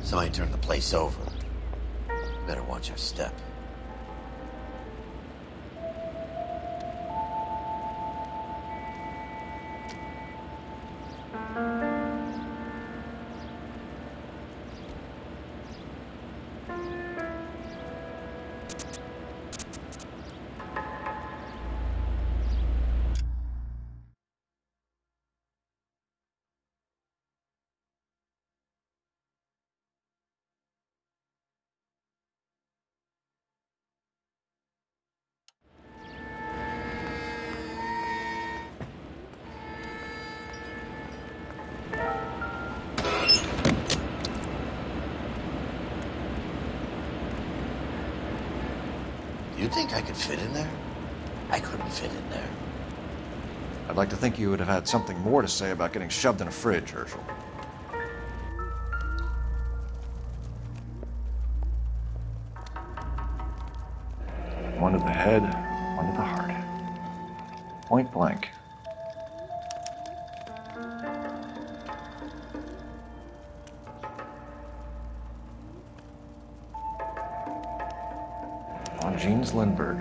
Somebody turned the place over. Better watch our step. You think I could fit in there? I couldn't fit in there. I'd like to think you would have had something more to say about getting shoved in a fridge, Herschel. One to the head, one to the heart. Point blank. Jeans Lindbergh.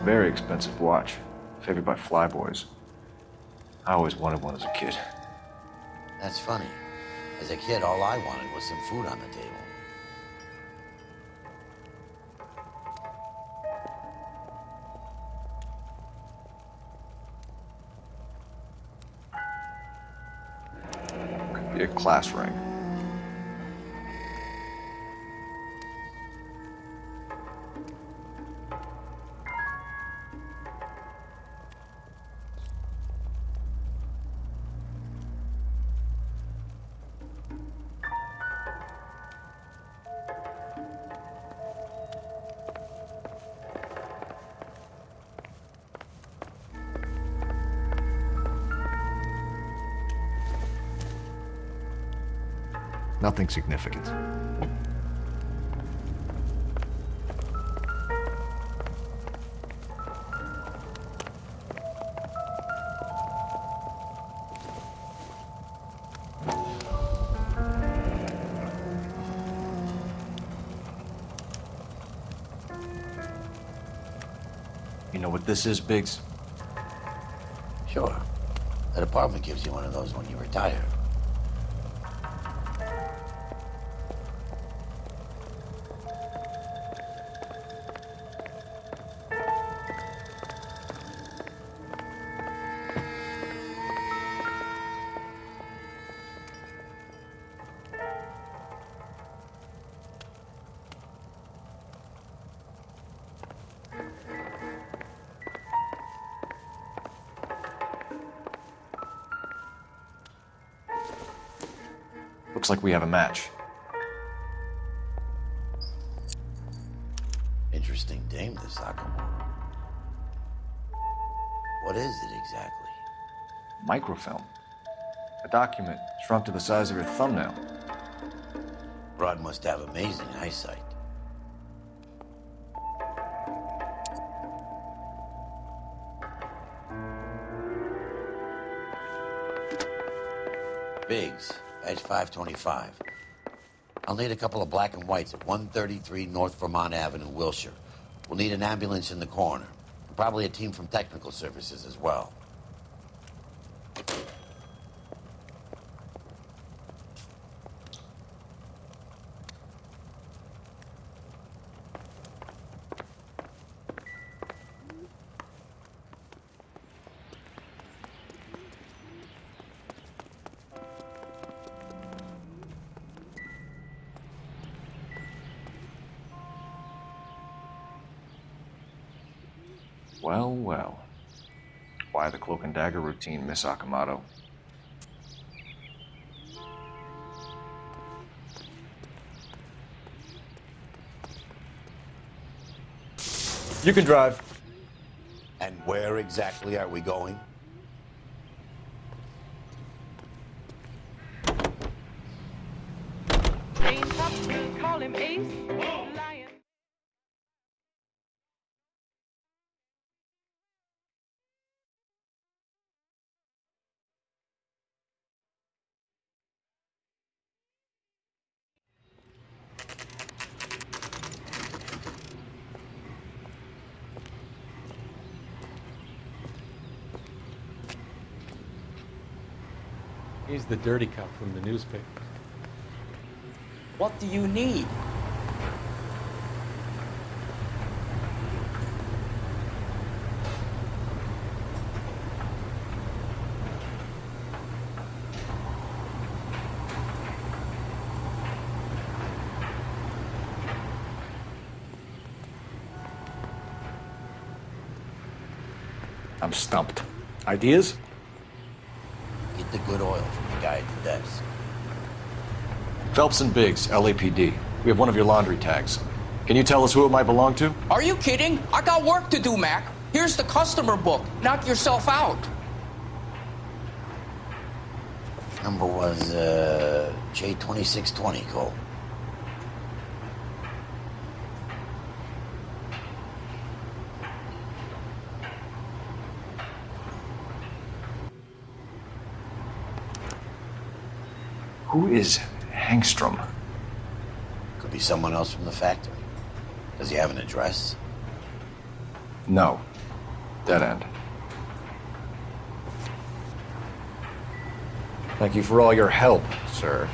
Very expensive watch. Favored by flyboys. I always wanted one as a kid. That's funny. As a kid, all I wanted was some food on the table. Could be a class ring. Nothing significant. You know what this is, Biggs? Sure. That apartment gives you one of those when you retire. Looks like we have a match. Interesting dame, this Sakamoto. What is it exactly? Microfilm. A document shrunk to the size of your thumbnail. Broad must have amazing eyesight. Biggs, edge 525. I'll need a couple of black and whites at 133 North Vermont Avenue, Wilshire. We'll need an ambulance in the corner. And probably a team from technical services as well. Well, well. Why the cloak and dagger routine, Miss Akamoto? You can drive. And where exactly are we going? Call him Ace. He's the dirty cop from the newspaper. What do you need? I'm stumped. Ideas? Get the good oil from the guy at the desk. Phelps and Biggs, LAPD. We have one of your laundry tags. Can you tell us who it might belong to? Are you kidding? I got work to do, Mac. Here's the customer book. Knock yourself out. Number was, J2620, Cole. Who is Hangstrom? Could be someone else from the factory. Does he have an address? No. Dead end. Thank you for all your help, sir.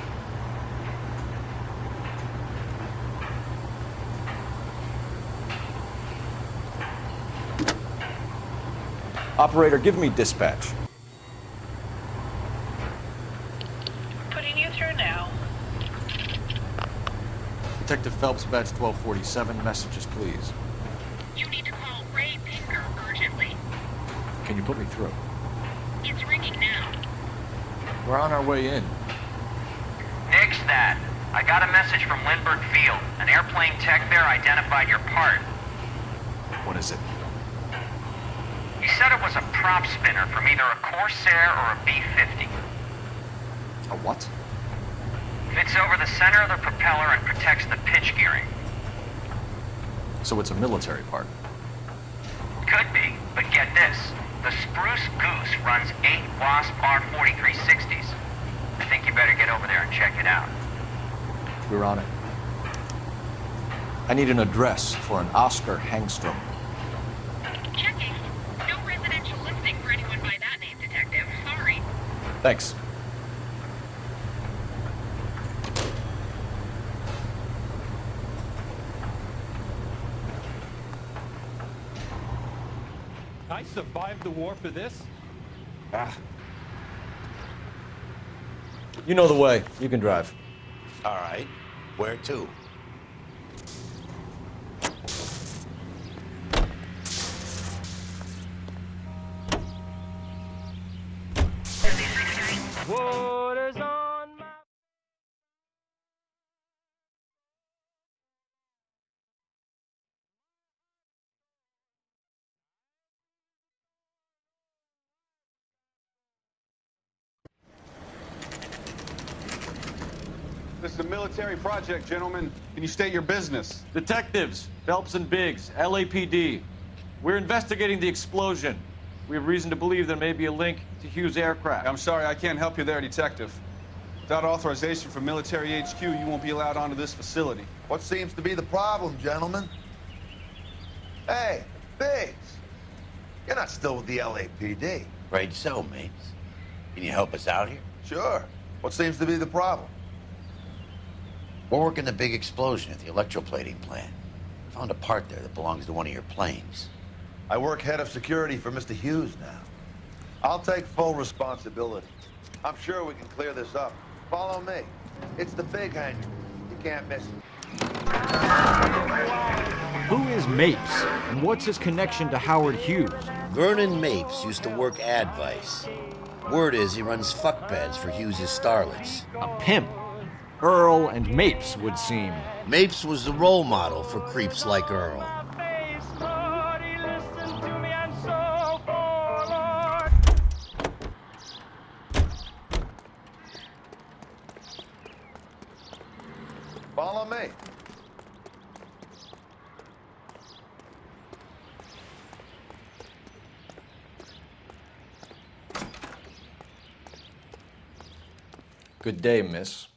Operator, give me dispatch. Putting you through now. Detective Phelps, badge 1247. Messages, please. You need to call Ray Pinker urgently. Can you put me through? It's ringing now. We're on our way in. Nix that. I got a message from Lindbergh Field. An airplane tech there identified your part. What is it? He said it was a prop spinner from either a Corsair or a B-50. A what? Fits over the center of the propeller and protects the pitch gearing. So it's a military part. Could be, but get this. The Spruce Goose runs 8 Wasp R4360s. I think you better get over there and check it out. We're on it. I need an address for an Oscar Hangstrom. Checking. No residential listing for anyone by that name, Detective. Sorry. Thanks. I survived the war for this? You know the way. You can drive. All right. Where to? Water's on my... This is a military project, gentlemen. Can you state your business? Detectives, Phelps and Biggs, LAPD. We're investigating the explosion. We have reason to believe there may be a link to Hughes' aircraft. I'm sorry, I can't help you there, Detective. Without authorization from military HQ, you won't be allowed onto this facility. What seems to be the problem, gentlemen? Hey, Biggs, you're not still with the LAPD. Right so, mates. Can you help us out here? Sure. What seems to be the problem? We're working the big explosion at the electroplating plant. Found a part there that belongs to one of your planes. I work head of security for Mr. Hughes now. I'll take full responsibility. I'm sure we can clear this up. Follow me. It's the big hangar. You can't miss it. Who is Mapes, and what's his connection to Howard Hughes? Vernon Mapes used to work Advice. Word is he runs fuck beds for Hughes' starlets. A pimp. Earl and Mapes would seem. Mapes was the role model for creeps like Earl. Follow me. Good day, miss.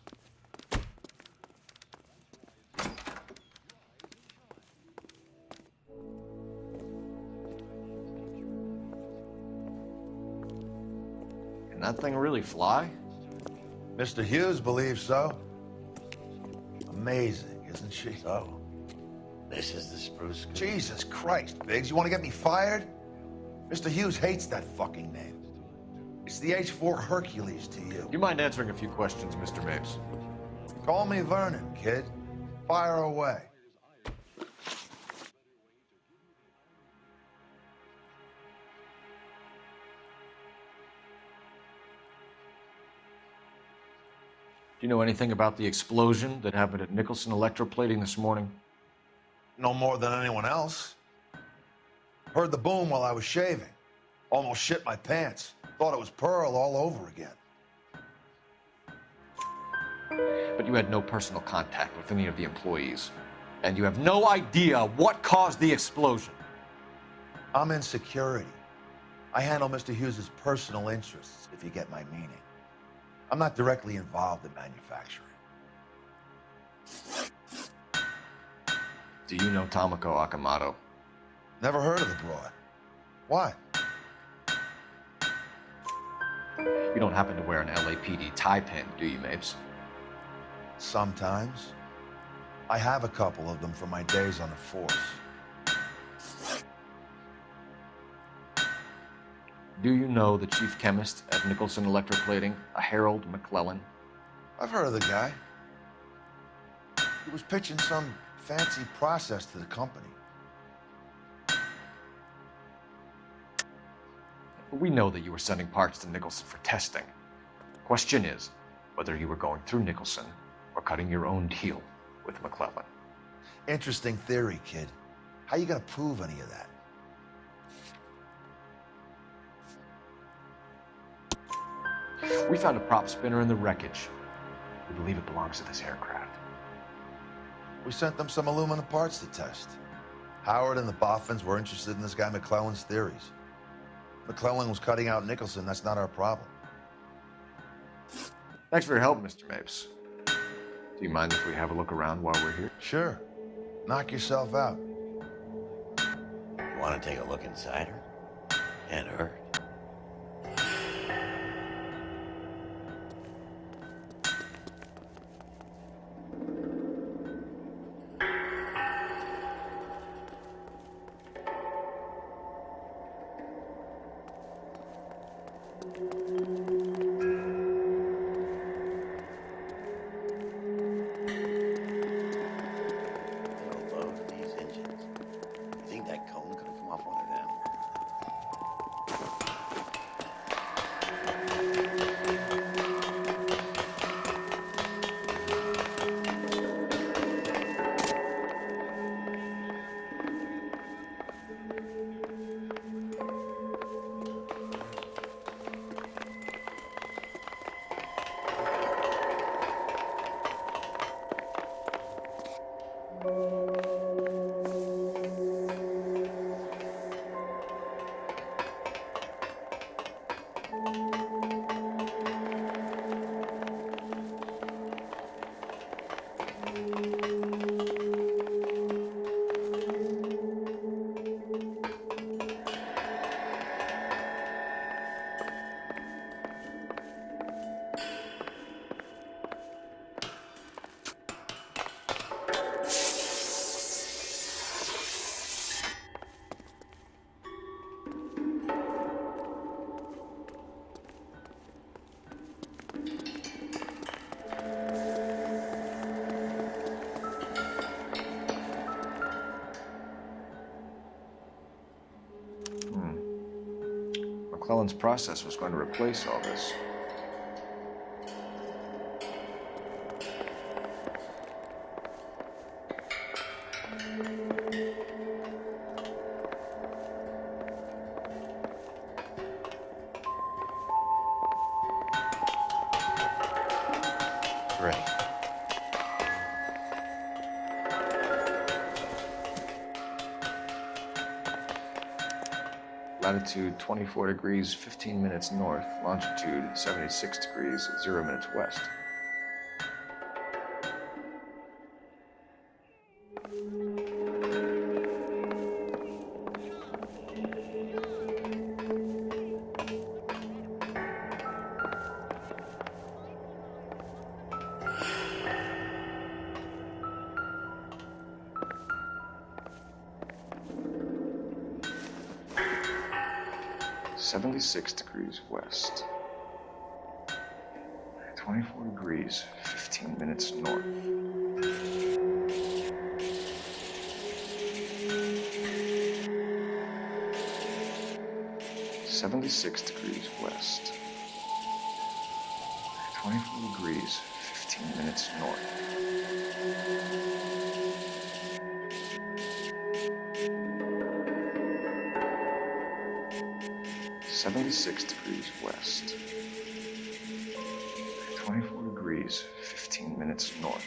Can that thing really fly? Mr. Hughes believes so. Amazing, isn't she? So, this is the Spruce Goose. Jesus Christ, Biggs, you want to get me fired? Mr. Hughes hates that fucking name. It's the H4 Hercules to you. Do you mind answering a few questions, Mr. Mapes? Call me Vernon, kid. Fire away. Do you know anything about the explosion that happened at Nicholson Electroplating this morning? No more than anyone else. Heard the boom while I was shaving. Almost shit my pants. Thought it was Pearl all over again. But you had no personal contact with any of the employees. And you have no idea what caused the explosion. I'm in security. I handle Mr. Hughes's personal interests, if you get my meaning. I'm not directly involved in manufacturing. Do you know Tomoko Akamoto? Never heard of the broad. Why? You don't happen to wear an LAPD tie pin, do you, Mapes? Sometimes. I have a couple of them from my days on the force. Do you know the chief chemist at Nicholson Electroplating, a Harold McClellan? I've heard of the guy. He was pitching some fancy process to the company. We know that you were sending parts to Nicholson for testing. The question is whether you were going through Nicholson or cutting your own deal with McClellan. Interesting theory, kid. How you gonna prove any of that? We found a prop spinner in the wreckage. We believe it belongs to this aircraft. We sent them some aluminum parts to test. Howard and the Boffins were interested in this guy McClellan's theories. McClellan was cutting out Nicholson. That's not our problem. Thanks for your help, Mr. Mapes. Do you mind if we have a look around while we're here? Sure. Knock yourself out. You want to take a look inside her? And her? McClellan's process was going to replace all this. Great. Latitude 24 degrees, 15 minutes north. Longitude 76 degrees, 0 minutes west. 76 degrees west. 24 degrees, 15 minutes north. "76 degrees west. 24 degrees, 15 minutes north." "76 degrees west. 24 degrees, 15 minutes north."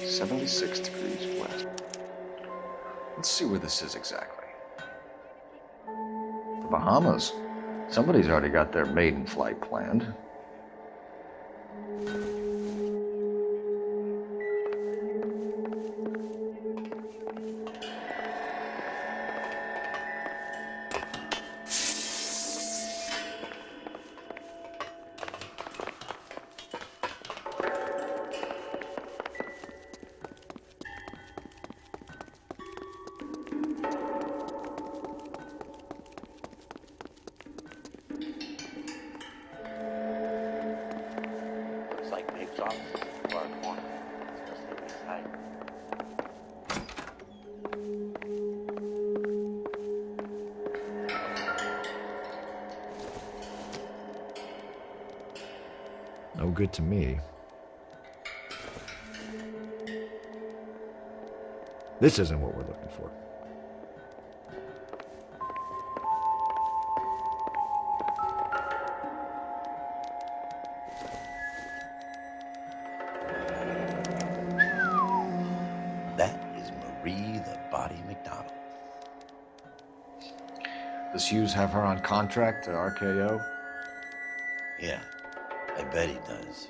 "76 degrees west." Let's see where this is exactly. The Bahamas. Somebody's already got their maiden flight planned. Looks like Dave's office is in the far corner. Let's go see what's inside. No good to me. This isn't what we're looking for. That is Marie the Body McDonald. Does Hughes have her on contract to RKO? Yeah, I bet he does.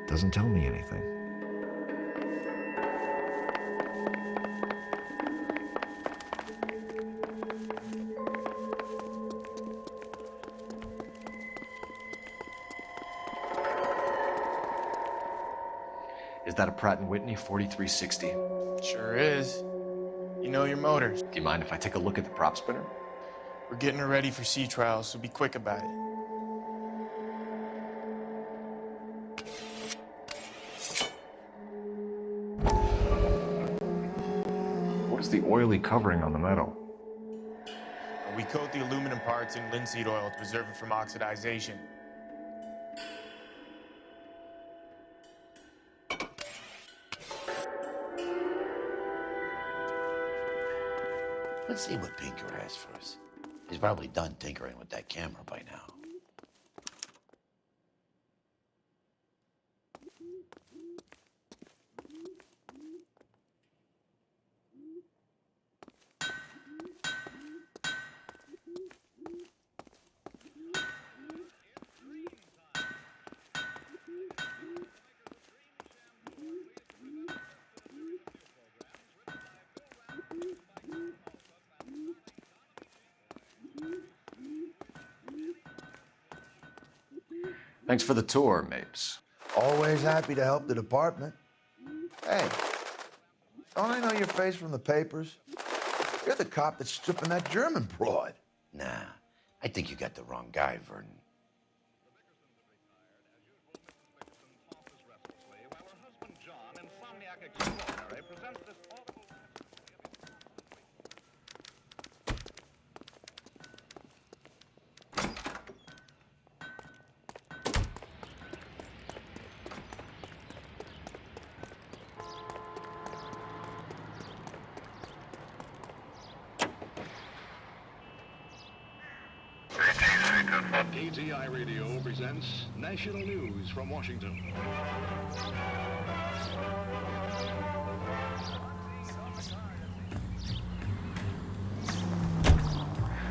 Doesn't tell me anything. Is that a Pratt & Whitney 4360? Sure is. You know your motors. Do you mind if I take a look at the prop spinner? We're getting her ready for sea trials, so be quick about it. What is the oily covering on the metal? We coat the aluminum parts in linseed oil to preserve it from oxidization. Let's see what Pinker has for us. He's probably done tinkering with that camera by now. Thanks for the tour, Mapes. Always happy to help the department. Hey, don't I know your face from the papers? You're the cop that's stripping that German broad. Nah, I think you got the wrong guy, Vernon. KTI Radio presents national news from Washington.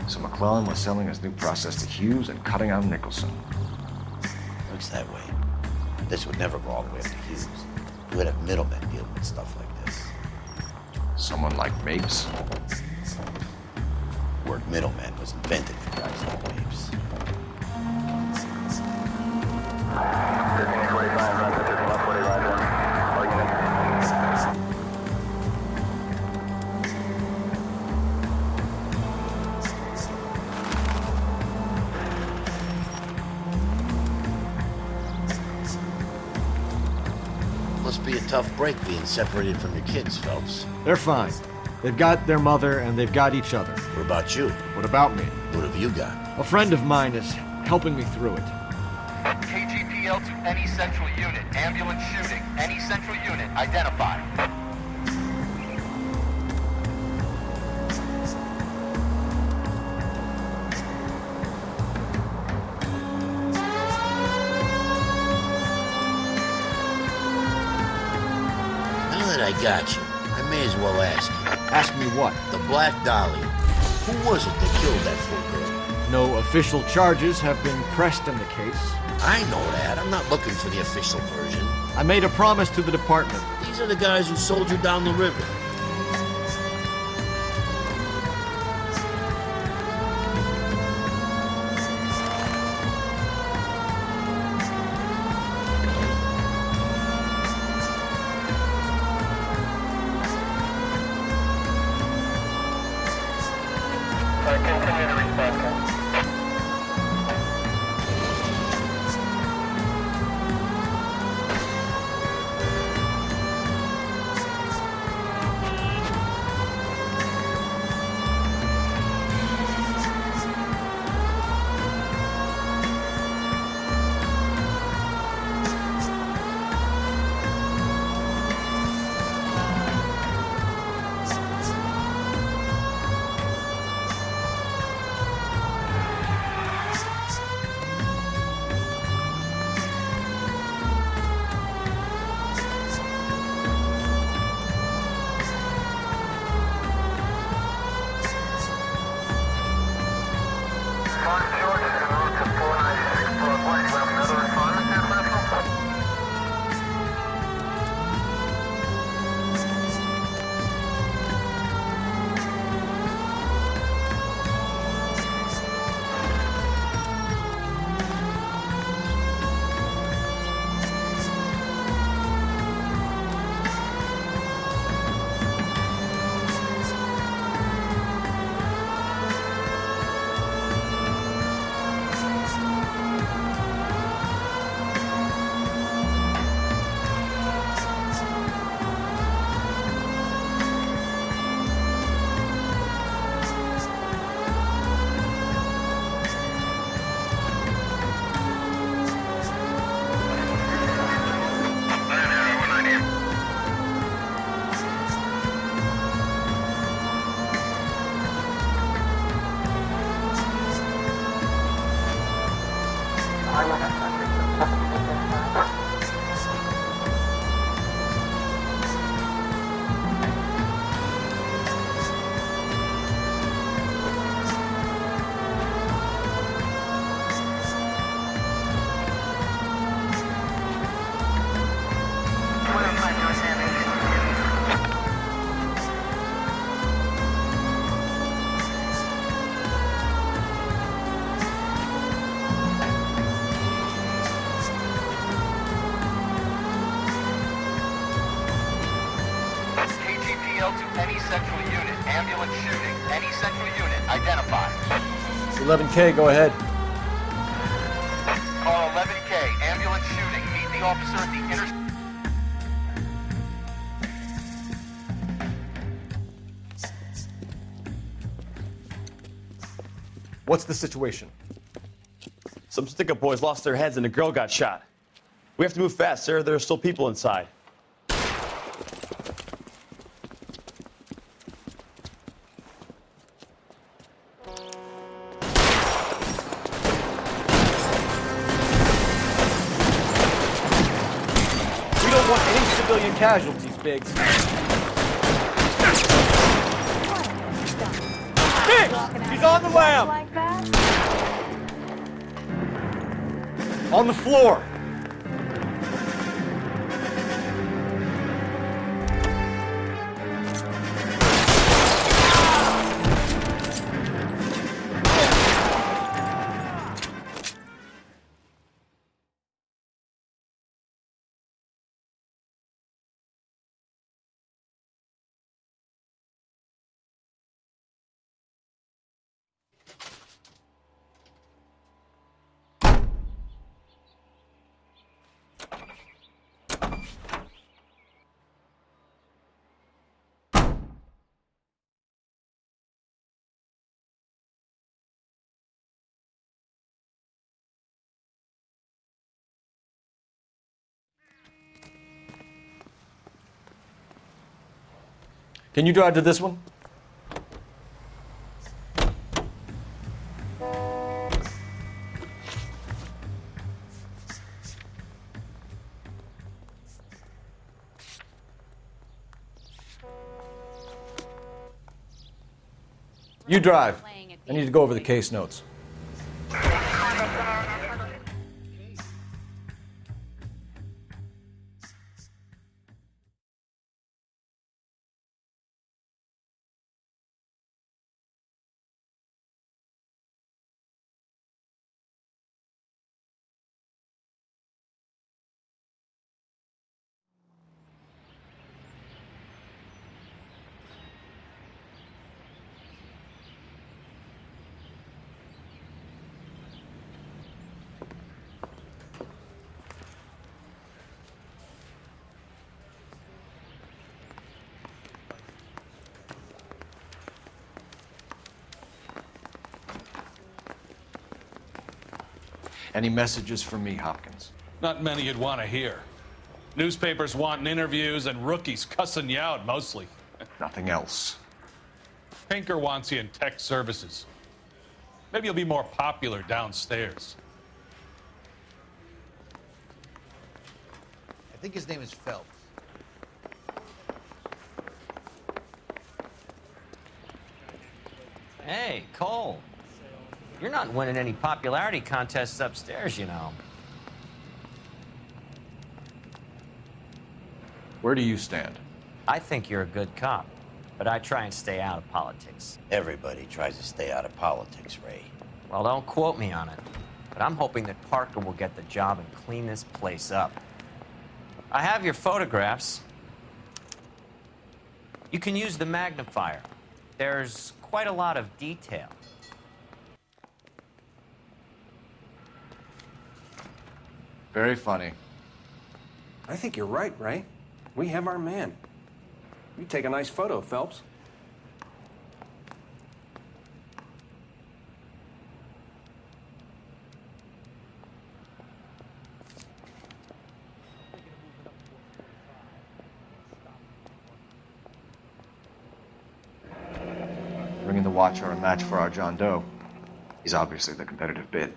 So McClellan was selling his new process to Hughes and cutting out Nicholson. Looks that way. This would never go all the way up to Hughes. We would have middlemen dealing with stuff like this. Someone like Mapes? The word middleman was invented for guys like Mapes. 1545, Roger, 1545, all units. Must be a tough break being separated from your kids, Phelps. They're fine. They've got their mother and they've got each other. What about you? What about me? What have you got? A friend of mine is helping me through it. KGPL to any central unit. Ambulance shooting. Any central unit. Identify. Now that I got you, I may as well ask you. Ask me what? The Black Dolly. Who was it that killed that poor girl? No official charges have been pressed in the case. I know that. I'm not looking for the official version. I made a promise to the department. These are the guys who sold you down the river. Continue to respond. Any central unit. Ambulance shooting. Any central unit. Identify. 11K, go ahead. Call 11K. Ambulance shooting. Meet the officer at the intersection. What's the situation? Some stick-up boys lost their heads and a girl got shot. We have to move fast, sir. There are still people inside. civilian casualties, Biggs. Biggs! He's on the lam! Like that? On the floor. Can you drive to this one? You drive. I need to go over the case notes. Any messages for me, Hopkins? Not many you'd want to hear. Newspapers wanting interviews and rookies cussing you out, mostly. Nothing else. Pinker wants you in tech services. Maybe you'll be more popular downstairs. I think his name is Phelps. Hey, Cole. You're not winning any popularity contests upstairs, you know. Where do you stand? I think you're a good cop, but I try and stay out of politics. Everybody tries to stay out of politics, Ray. Well, don't quote me on it, but I'm hoping that Parker will get the job and clean this place up. I have your photographs. You can use the magnifier. There's quite a lot of detail. Very funny. I think you're right, Ray. We have our man. You take a nice photo, Phelps. Bringing the Watcher a match for our John Doe. He's obviously the competitive bid.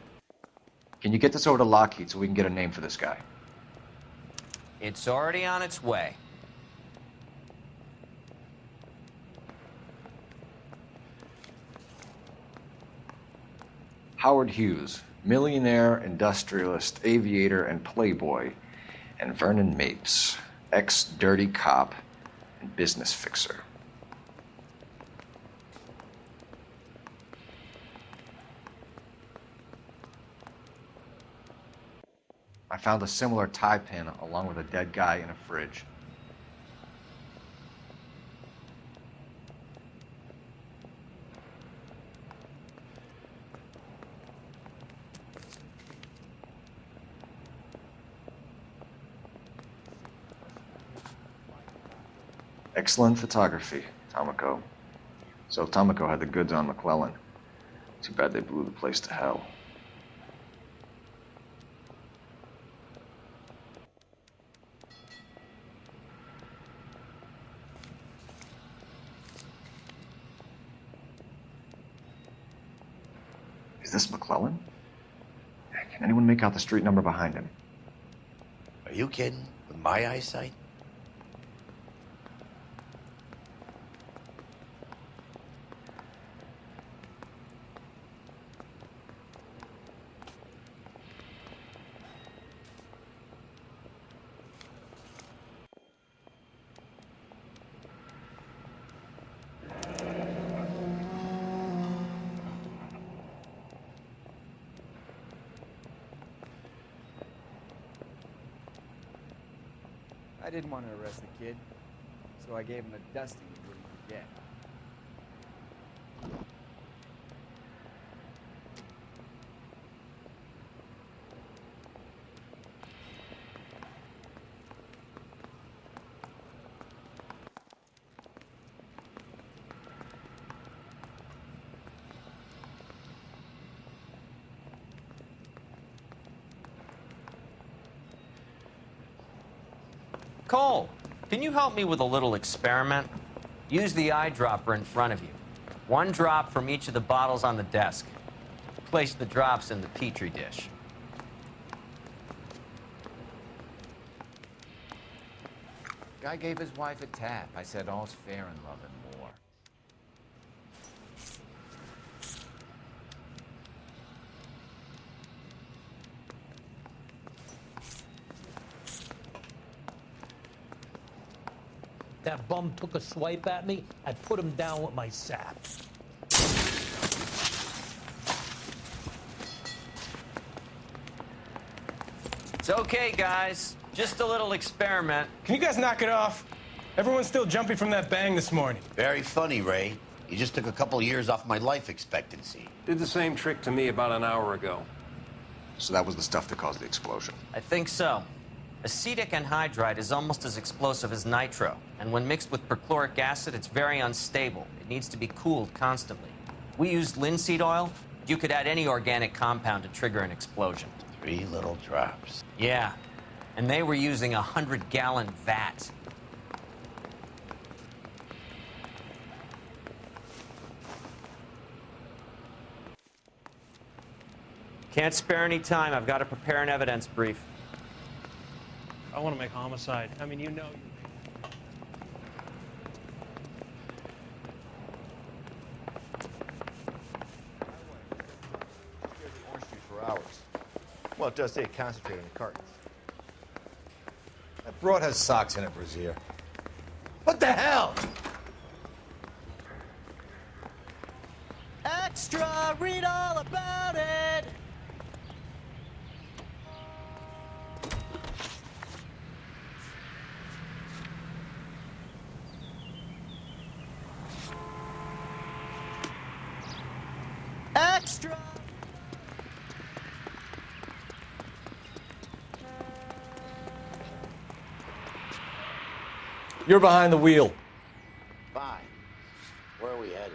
Can you get this over to Lockheed so we can get a name for this guy? It's already on its way. Howard Hughes, millionaire, industrialist, aviator, and playboy, and Vernon Mapes, ex-dirty cop and business fixer. I found a similar tie pin along with a dead guy in a fridge. Excellent photography, Tomoko. So Tomoko had the goods on McClellan. Too bad they blew the place to hell. Is this McClellan? Can anyone make out the street number behind him? Are you kidding? With my eyesight? I didn't want to arrest the kid, so I gave him a dusting he wouldn't forget. Cole, can you help me with a little experiment? Use the eyedropper in front of you. One drop from each of the bottles on the desk. Place the drops in the Petri dish. Guy gave his wife a tap. I said all's fair in love and war. That bum took a swipe at me, I put him down with my sap. It's okay, guys. Just a little experiment. Can you guys knock it off? Everyone's still jumping from that bang this morning. Very funny, Ray. You just took a couple years off my life expectancy. Did the same trick to me about an hour ago. So that was the stuff that caused the explosion. I think so. Acetic anhydride is almost as explosive as nitro, and when mixed with perchloric acid, it's very unstable. It needs to be cooled constantly. We used linseed oil. You could add any organic compound to trigger an explosion. 3 little drops. Yeah, and they were using a 100-gallon vat. Can't spare any time. I've got to prepare an evidence brief. I want to make homicide. I mean, you know. Orange juice for hours. Well, it does say concentrate in the cartons. That broad has socks in it, Brazier. What the hell? Extra! Read all about it! Extra! You're behind the wheel. Fine. Where are we headed?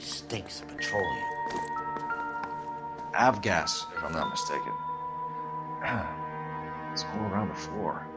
Stinks of petroleum. Avgas, if I'm not mistaken. It's all around the floor.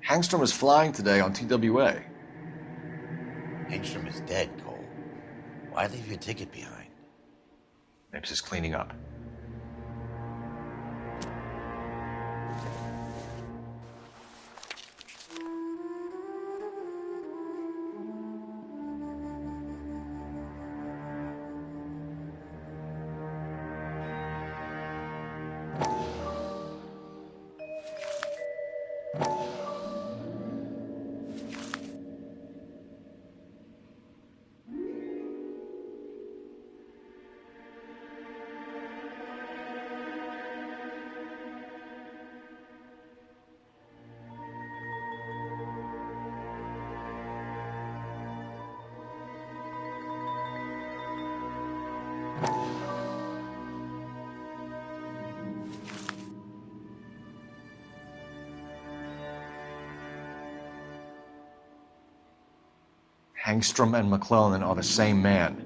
Hangstrom is flying today on TWA. Hangstrom is dead, Cole. Why leave your ticket behind? Mapes is cleaning up. Hangstrom and McClellan are the same man.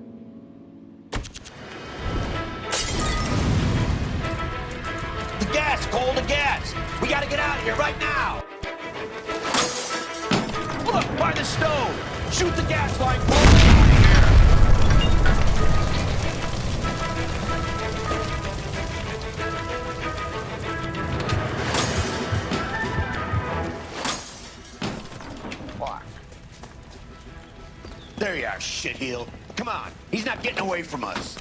The gas, Cole, the gas! We gotta get out of here right now! Look, by the stove! Shoot the gas line, Cole! Get out of here! Fuck. There you are, shitheel. Come on, he's not getting away from us.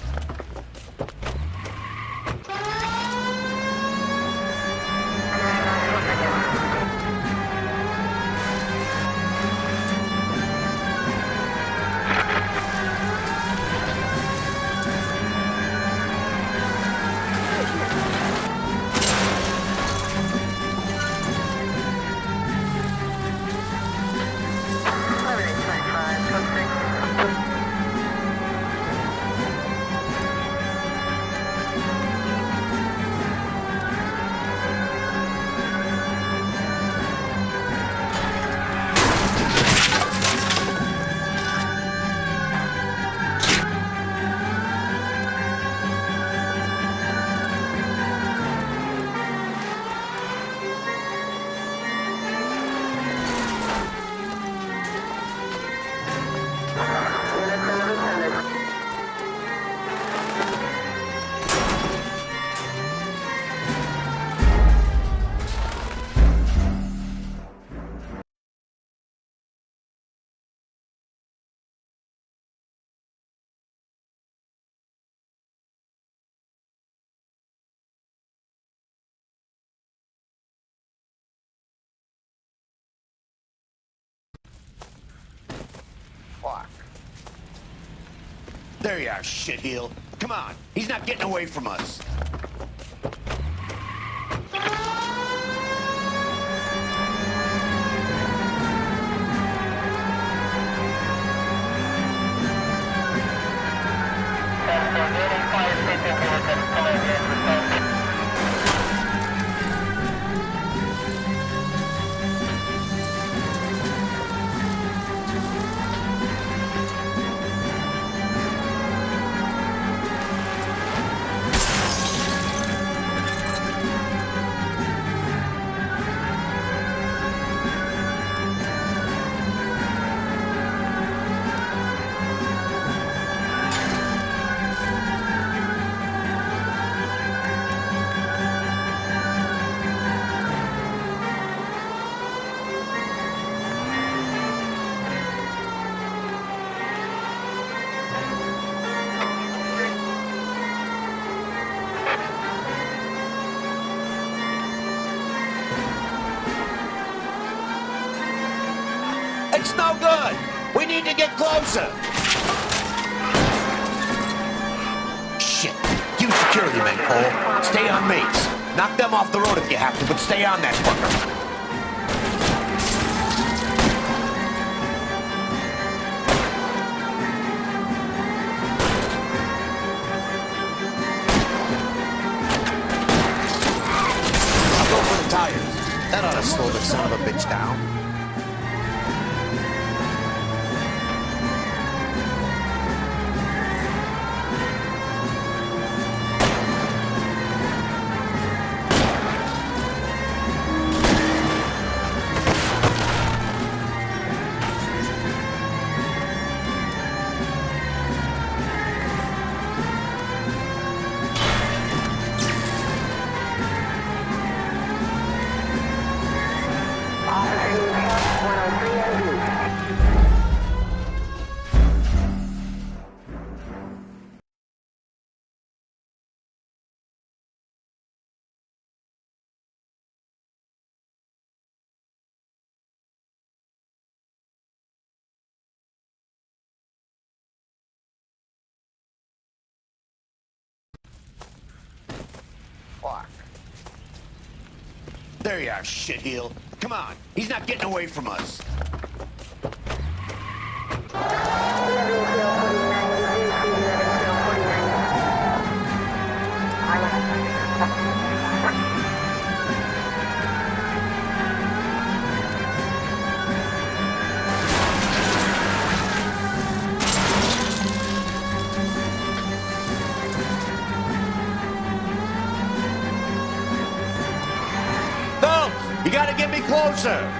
Fuck. There you are, shitheel. Come on, he's not getting away from us. It's no good. We need to get closer. Shit. You security men, Cole. Stay on mates. Knock them off the road if you have to, but stay on that fucker. I'll go for the tires. That ought to slow the son of a bitch down. Fuck. There you are, shitheel. Come on, he's not getting away from us. You gotta get me closer.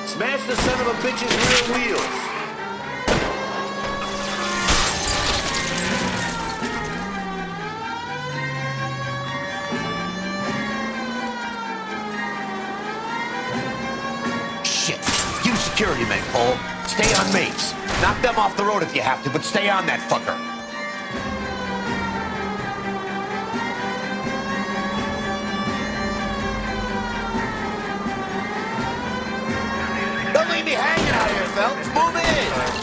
Smash the son of a bitch's rear wheels. Shit. You security men, Cole. Stay on Mapes. Knock them off the road if you have to, but stay on that fucker. Don't leave me hanging out here, Phelps. Move in.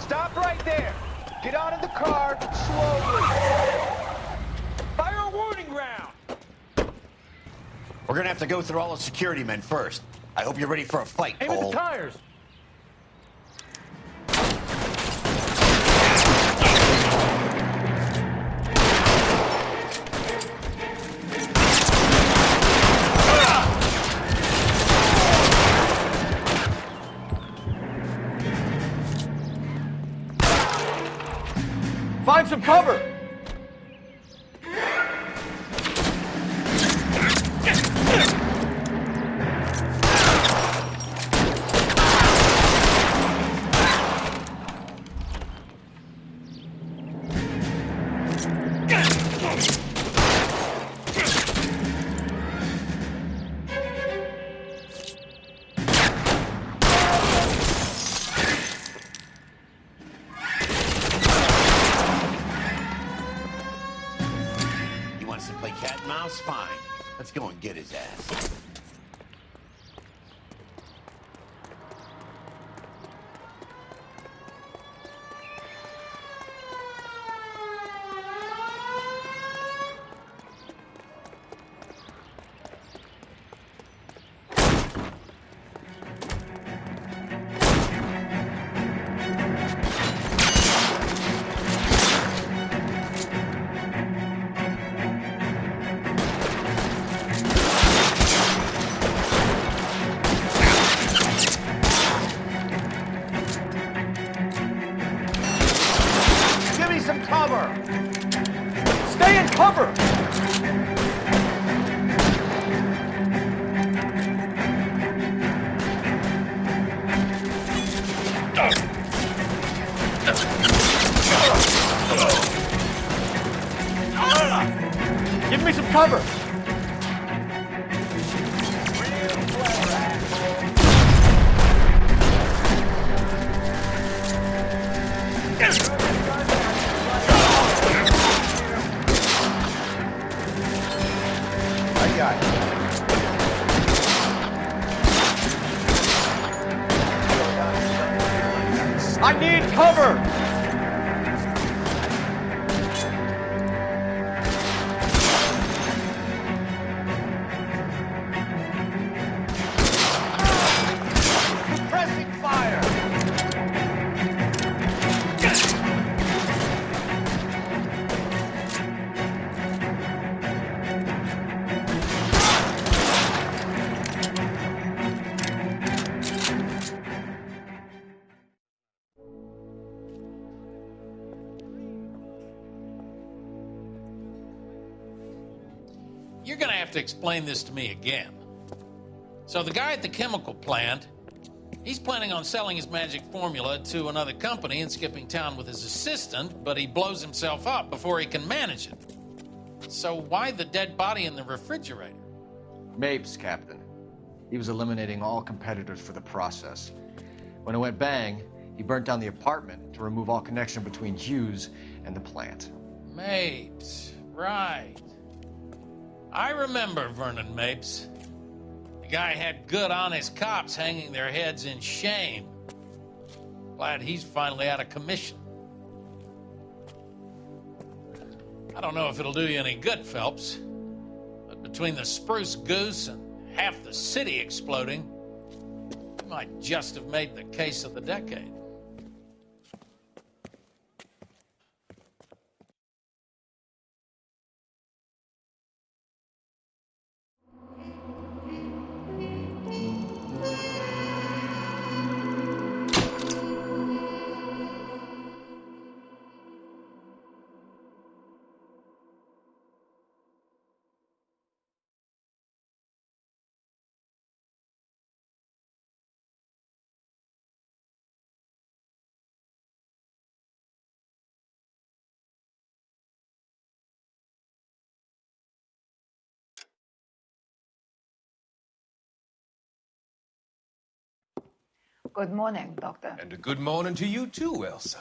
Stop right there. Get out of the car slowly. Fire a warning round. We're gonna have to go through all the security men first. I hope you're ready for a fight, Aim at Cole. the tires. Find some cover! He wants to play cat and mouse? Fine. Let's go and get his ass. Give me some cover. Stay in cover! Give me some cover! I got you. I need cover! Suppressing fire. you're gonna have to explain this to me again. So the guy at the chemical plant, he's planning on selling his magic formula to another company and skipping town with his assistant, but he blows himself up before he can manage it. So why the dead body in the refrigerator? Mapes, Captain. He was eliminating all competitors for the process. When it went bang, he burnt down the apartment to remove all connection between Hughes and the plant. Mapes, right. I remember Vernon Mapes. The guy had good, honest cops hanging their heads in shame. Glad he's finally out of commission. I don't know if it'll do you any good, Phelps, but between the Spruce Goose and half the city exploding, you might just have made the case of the decade. Good morning, Doctor. And a good morning to you too, Elsa.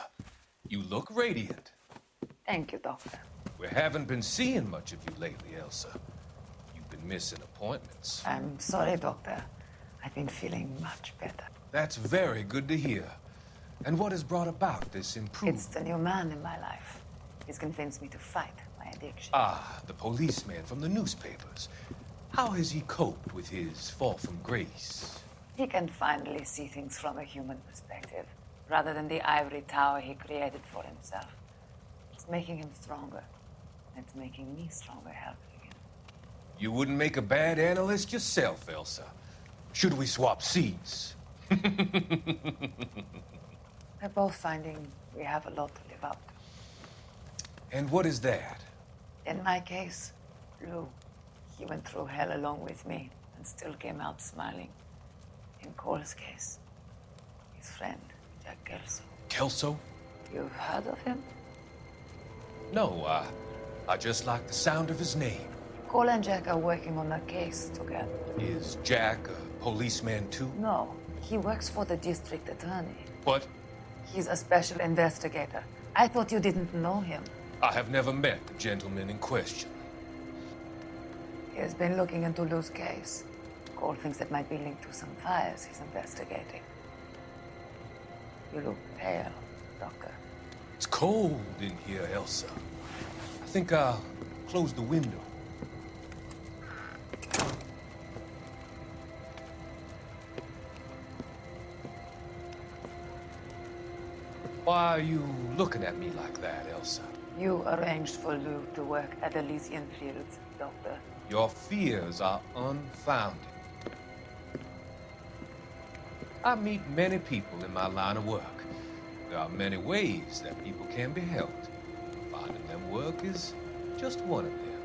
You look radiant. Thank you, Doctor. We haven't been seeing much of you lately, Elsa. You've been missing appointments. I'm sorry, Doctor. I've been feeling much better. That's very good to hear. And what has brought about this improvement? It's the new man in my life. He's convinced me to fight my addiction. Ah, the policeman from the newspapers. How has he coped with his fall from grace? He can finally see things from a human perspective, rather than the ivory tower he created for himself. It's making him stronger. It's making me stronger helping him. You wouldn't make a bad analyst yourself, Elsa. Should we swap seats? We're both finding we have a lot to live up to. And what is that? In my case, Lou. He went through hell along with me and still came out smiling. In Cole's case, his friend, Jack Kelso. Kelso? You've heard of him? No, I just like the sound of his name. Cole and Jack are working on a case together. Is Jack a policeman too? No, he works for the district attorney. What? He's a special investigator. I thought you didn't know him. I have never met the gentleman in question. He has been looking into Lou's case. Cole thinks it might be linked to some fires he's investigating. You look pale, Doctor. It's cold in here, Elsa. I think I'll close the window. Why are you looking at me like that, Elsa? You arranged for Lou to work at Elysian Fields, Doctor. Your fears are unfounded. I meet many people in my line of work. There are many ways that people can be helped. Finding them work is just one of them.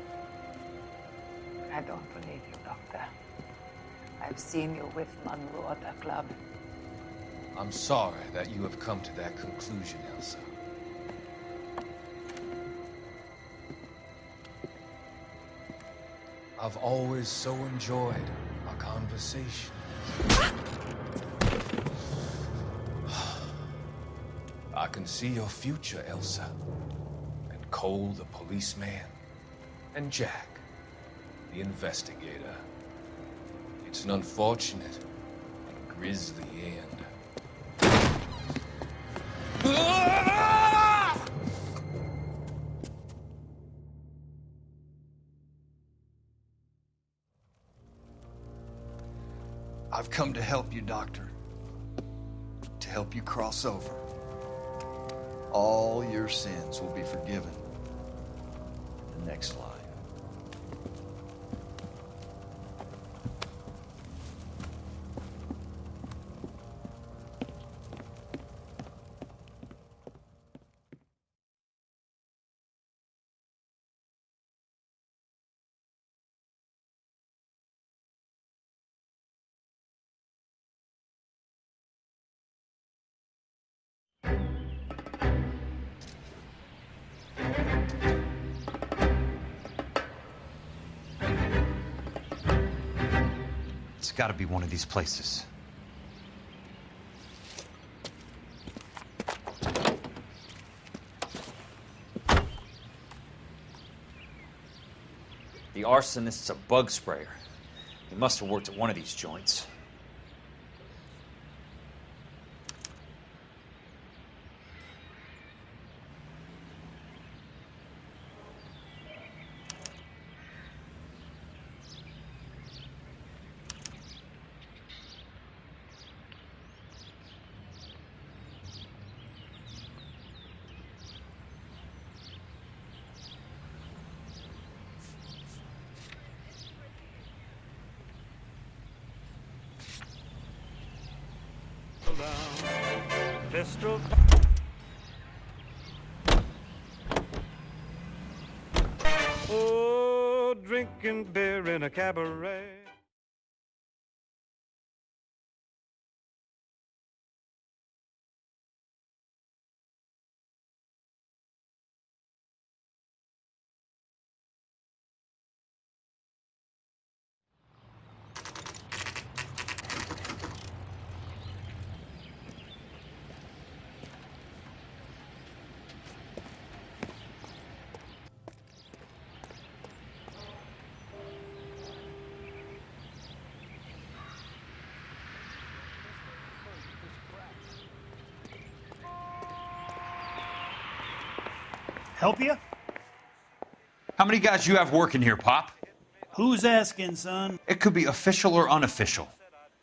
I don't believe you, Doctor. I've seen you with Monroe at the club. I'm sorry that you have come to that conclusion, Elsa. I've always so enjoyed our conversations. I can see your future, Elsa. And Cole, the policeman. And Jack, the investigator. It's an unfortunate and grisly end. I've come to help you, Doctor. To help you cross over. All your sins will be forgiven in the next life. It's got to be one of these places. The arsonist's a bug sprayer. He must have worked at one of these joints. Pistol. Oh, drinking beer in a cabaret. Help you? How many guys you have working here, Pop? Who's asking, son? It could be official or unofficial.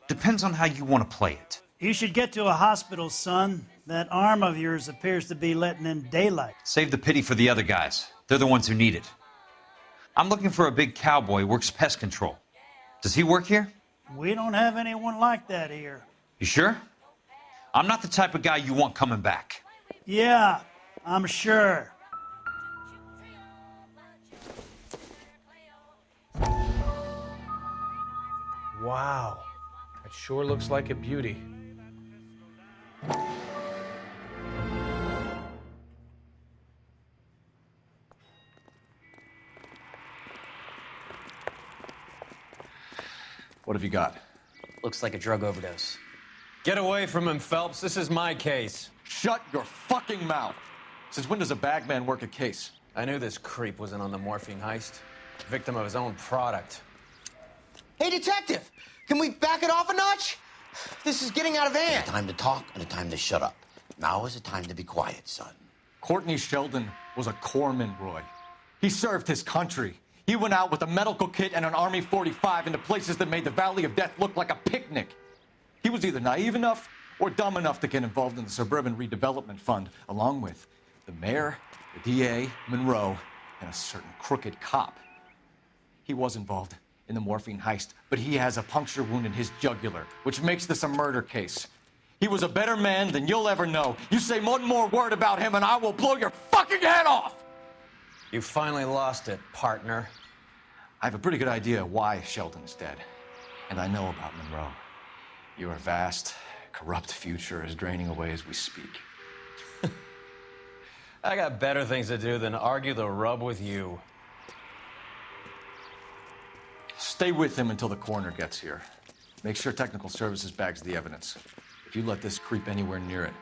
Depends on how you want to play it. You should get to a hospital, son. That arm of yours appears to be letting in daylight. Save the pity for the other guys. They're the ones who need it. I'm looking for a big cowboy who works pest control. Does he work here? We don't have anyone like that here. You sure? I'm not the type of guy you want coming back. Yeah, I'm sure. Wow. That sure looks like a beauty. What have you got? Looks like a drug overdose. Get away from him, Phelps. This is my case. Shut your fucking mouth. Since when does a bagman work a case? I knew this creep was in on the morphine heist. Victim of his own product. Hey, detective! Can we back it off a notch? This is getting out of hand. A time to talk and a time to shut up. Now is a time to be quiet, son. Courtney Sheldon was a corpsman, Roy. He served his country. He went out with a medical kit and an Army 45 into places that made the Valley of Death look like a picnic. He was either naive enough or dumb enough to get involved in the Suburban Redevelopment Fund, along with the mayor, the DA, Monroe, and a certain crooked cop. He was involved in the morphine heist, but he has a puncture wound in his jugular, which makes this a murder case. He was a better man than you'll ever know. You say one more word about him and I will blow your fucking head off! You finally lost it, partner. I have a pretty good idea why Sheldon is dead. And I know about Monroe. Your vast, corrupt future is draining away as we speak. I got better things to do than argue the rub with you. Stay with him until the coroner gets here. Make sure technical services bags the evidence. If you let this creep anywhere near it,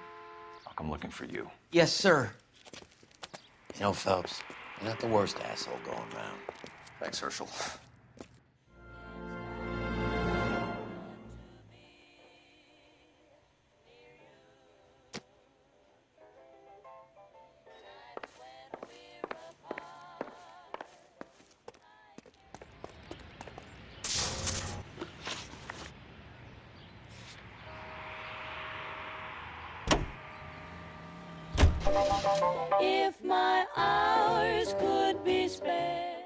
I'll come looking for you. Yes, sir. You know, Phelps, you're not the worst asshole going around. Thanks, Herschel. If my hours could be spared.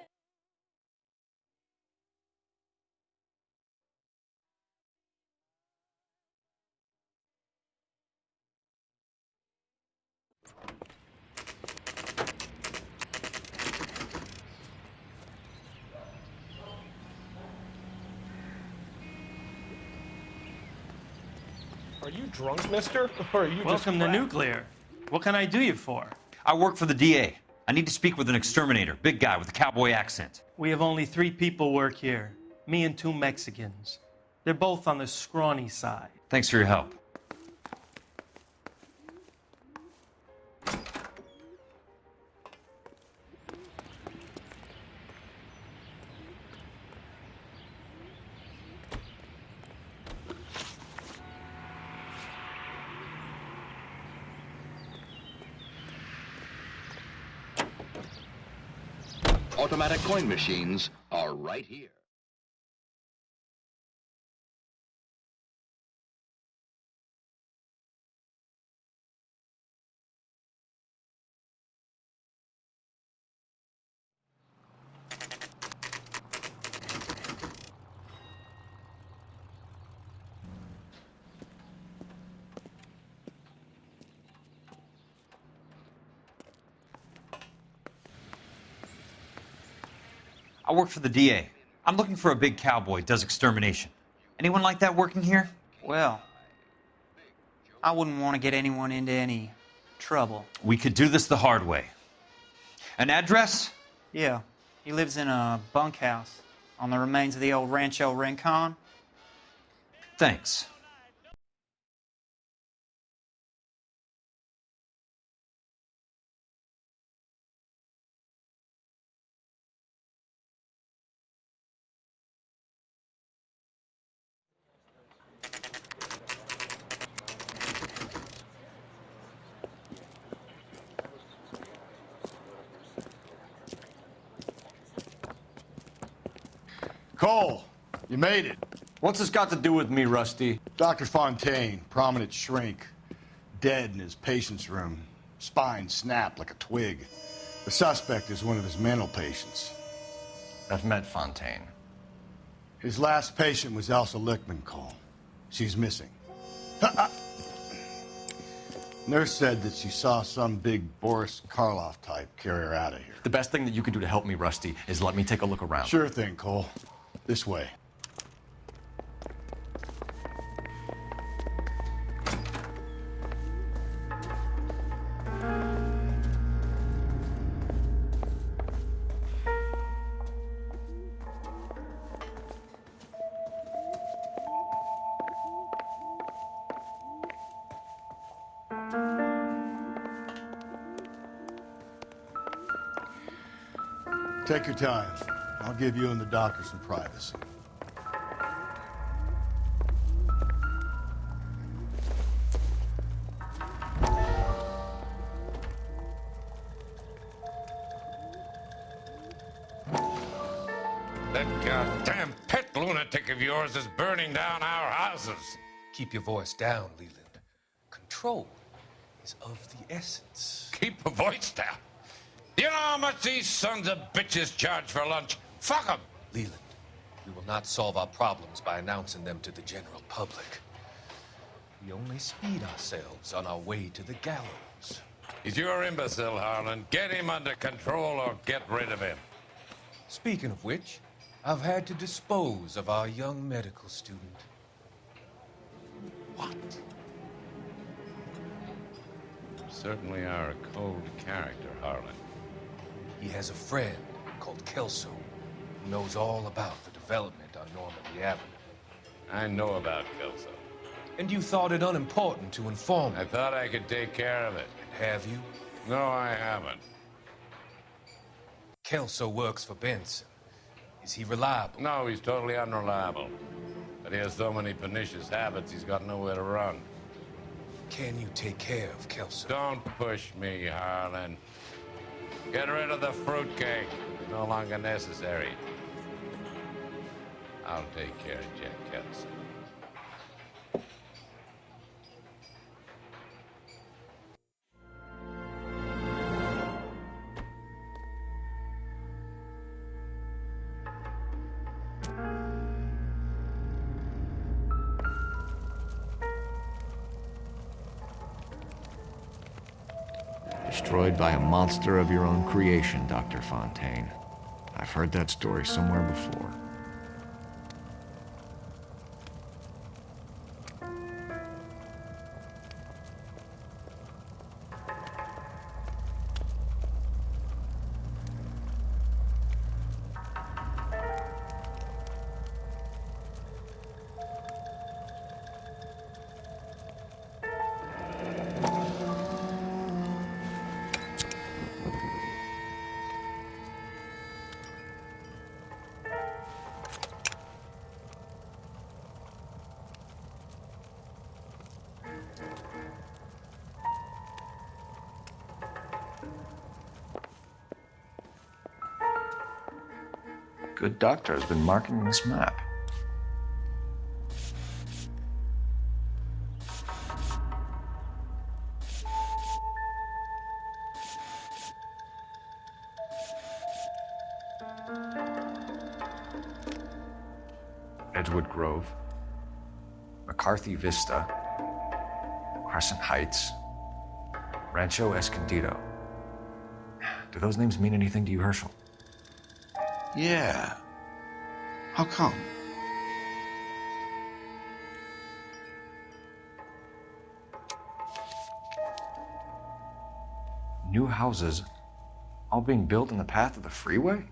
Are you drunk, mister? Or are you Welcome just to Nuclear. What can I do you for? I work for the DA. I need to speak with an exterminator, big guy with a cowboy accent. We have only 3 people work here. Me and 2 Mexicans. They're both on the scrawny side. Thanks for your help. Automatic coin machines are right here. I work for the DA. I'm looking for a big cowboy, does extermination. Anyone like that working here? Well, I wouldn't want to get anyone into any trouble. We could do this the hard way. An address? Yeah, he lives in a bunkhouse on the remains of the old Rancho Rincon. Thanks. Cole, you made it. What's this got to do with me, Rusty? Dr. Fontaine, prominent shrink, dead in his patient's room. Spine snapped like a twig. The suspect is one of his mental patients. I've met Fontaine. His last patient was Elsa Lichtman, Cole. She's missing. Nurse said that she saw some big Boris Karloff type carry her out of here. The best thing that you can do to help me, Rusty, is let me take a look around. Sure thing, Cole. This way. Take your time. I'll give you and the doctor some privacy. That goddamn pet lunatic of yours is burning down our houses. Keep your voice down, Leland. Control is of the essence. Keep your voice down. You know how much these sons of bitches charge for lunch? Fuck them. Leland, we will not solve our problems by announcing them to the general public. We only speed ourselves on our way to the gallows. He's your imbecile, Harlan. Get him under control or get rid of him. Speaking of which, I've had to dispose of our young medical student. What? You certainly are a cold character, Harlan. He has a friend called Kelso who knows all about the development on Normandy Avenue. I know about Kelso. And you thought it unimportant to inform me. I thought I could take care of it. Have you? No, I haven't. Kelso works for Benson. Is he reliable? No, he's totally unreliable. But he has so many pernicious habits, he's got nowhere to run. Can you take care of Kelso? Don't push me, Harlan. Get rid of the fruitcake. It's no longer necessary. I'll take care of Jack Kelso. Destroyed by a monster of your own creation, Dr. Fontaine. I've heard that story somewhere before. good doctor has been marking this map. Edgewood Grove, McCarthy Vista, Crescent Heights, Rancho Escondido. Do those names mean anything to you, Herschel? Yeah. How come? New houses all being built in the path of the freeway?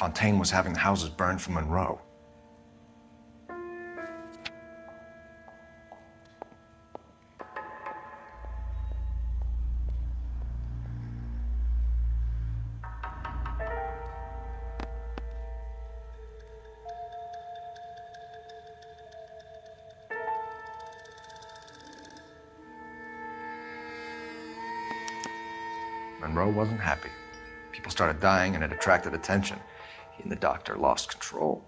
Fontaine was having the houses burned for Monroe. Monroe wasn't happy. People started dying and it attracted attention. He and the doctor lost control.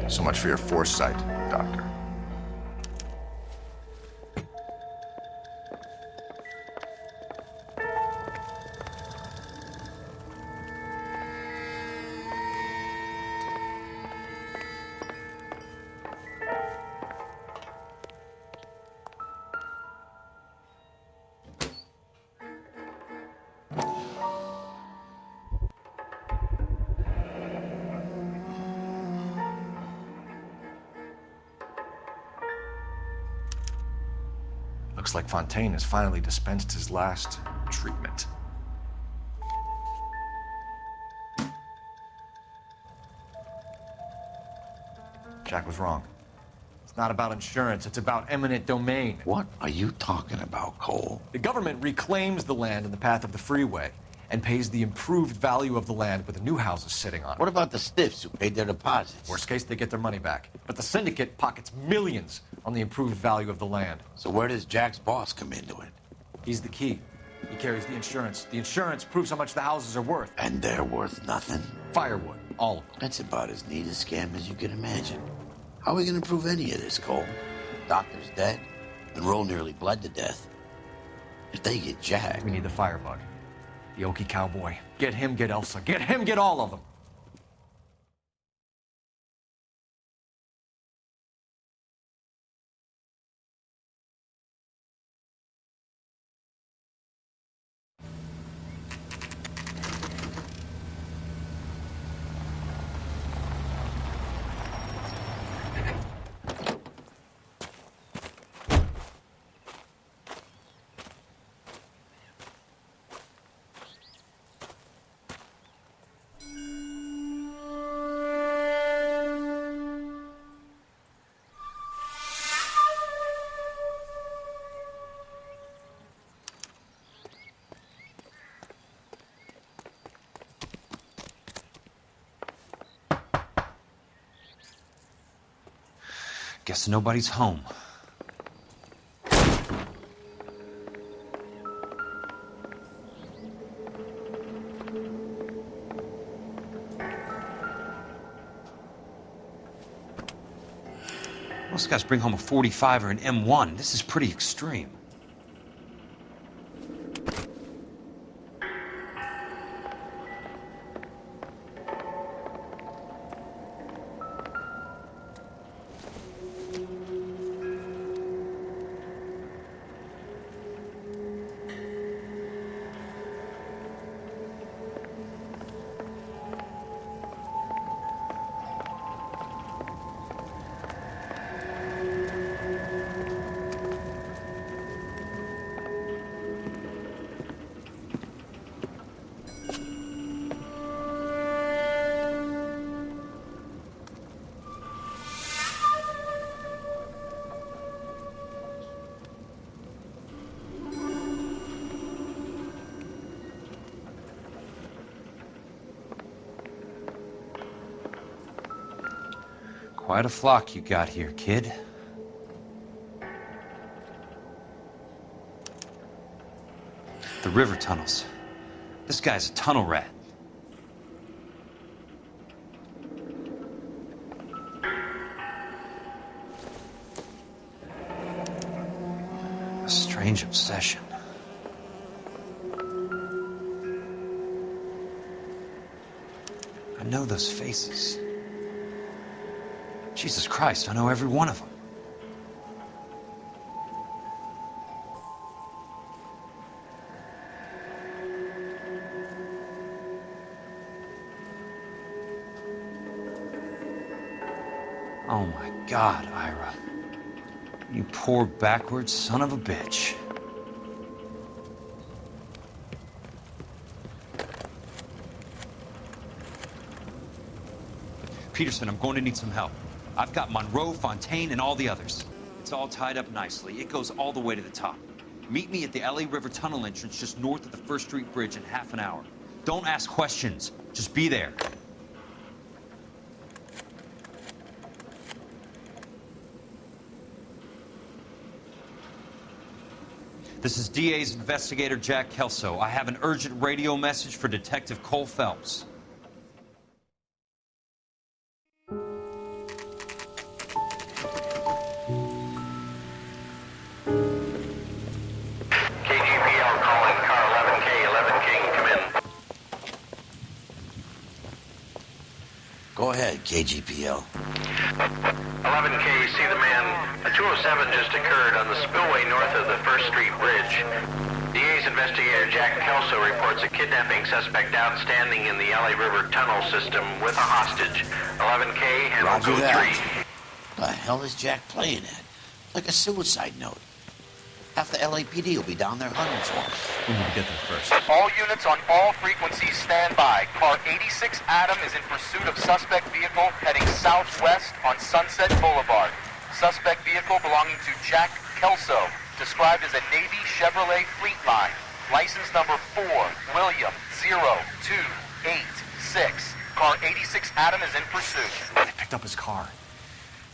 So much for your foresight, Doctor. Looks like Fontaine has finally dispensed his last treatment. Jack was wrong. It's not about insurance, it's about eminent domain. What are you talking about, Cole? The government reclaims the land in the path of the freeway and pays the improved value of the land with the new houses sitting on it. What about the stiffs who paid their deposits? Worst case, they get their money back. But the syndicate pockets millions on the improved value of the land. So where does Jack's boss come into it? He's the key. He carries the insurance. The insurance proves how much the houses are worth. And they're worth nothing? Firewood, all of them. That's about as neat a scam as you can imagine. How are we going to prove any of this, Cole? Doctor's dead, and Roll nearly bled to death. If they get Jack... We need the firebug. The Okie cowboy. Get him, get Elsa. Get him, get all of them. Guess nobody's home. Most guys bring home a 45 or an M1. This is pretty extreme. Quite a flock you got here, kid. The river tunnels. This guy's a tunnel rat. A strange obsession. I know those faces. Jesus Christ, I know every one of them. Oh my God, Ira. You poor backwards son of a bitch. Peterson, I'm going to need some help. I've got Monroe, Fontaine, and all the others. It's all tied up nicely. It goes all the way to the top. Meet me at the LA River Tunnel entrance just north of the First Street Bridge in half an hour. Don't ask questions. Just be there. This is DA's investigator Jack Kelso. I have an urgent radio message for Detective Cole Phelps. Go ahead, KGPL. 11K, see the man. A 207 just occurred on the spillway north of the First Street Bridge. DA's investigator Jack Kelso reports a kidnapping suspect outstanding in the LA River tunnel system with a hostage. 11K, handle Roger code that. 3. The hell is Jack playing at? Like a suicide note. Half the LAPD will be down there hunting for him. We need to get there first. All units on all frequencies stand by. Car 86 Adam is in pursuit of suspect vehicle heading southwest on Sunset Boulevard. Suspect vehicle belonging to Jack Kelso, described as a Navy Chevrolet Fleetline. License number 4, William 0286. Car 86 Adam is in pursuit. They picked up his car.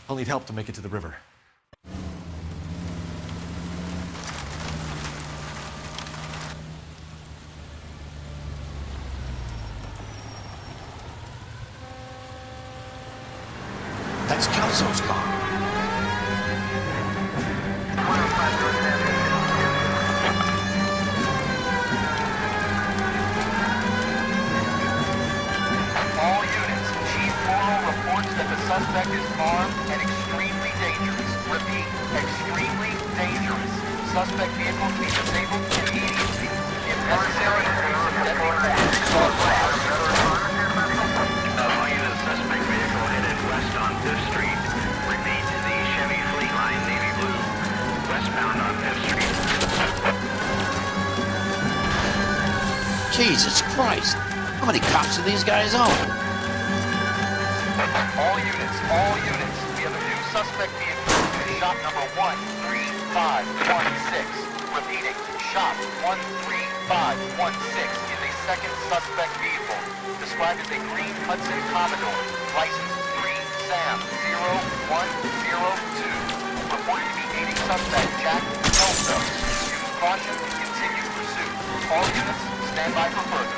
I'll need help to make it to the river. That's Kelso's car. All units, Chief Morrow reports that the suspect is armed and extremely dangerous. Repeat, extremely dangerous. Suspect vehicle to be disabled immediately. If necessary, use of deadly force. All units, suspect vehicle headed west on 5th Street. Repeat, the Chevy Fleetline Navy Blue. Westbound on 5th Street. Jesus Christ. How many cops do these guys own? All units, we have a new suspect vehicle. Shop number 13516. Repeating, shop 13516 is a second suspect vehicle, described as a green Hudson Commodore, license 3 Sam 0102. suspect Jack Kelso. Use caution and continue pursuit. All units, stand by for further.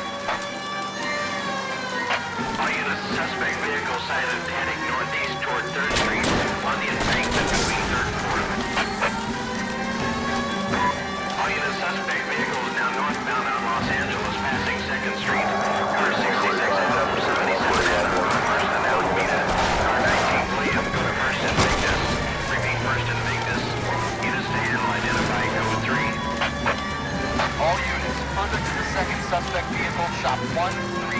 All units, suspect vehicle sighted heading northeast toward 3rd Street on the embankment between 3rd and 4th. All units, suspect vehicle is now northbound on Los Angeles, passing 2nd Street. Car 66 out of 77 Avenue, go to 1st and Alameda. Car 19 William, go to 1st and Vignes. Repeat 1st and Vignes. Units to handle, identify code 3. All units, further to the second suspect vehicle, shop 13516.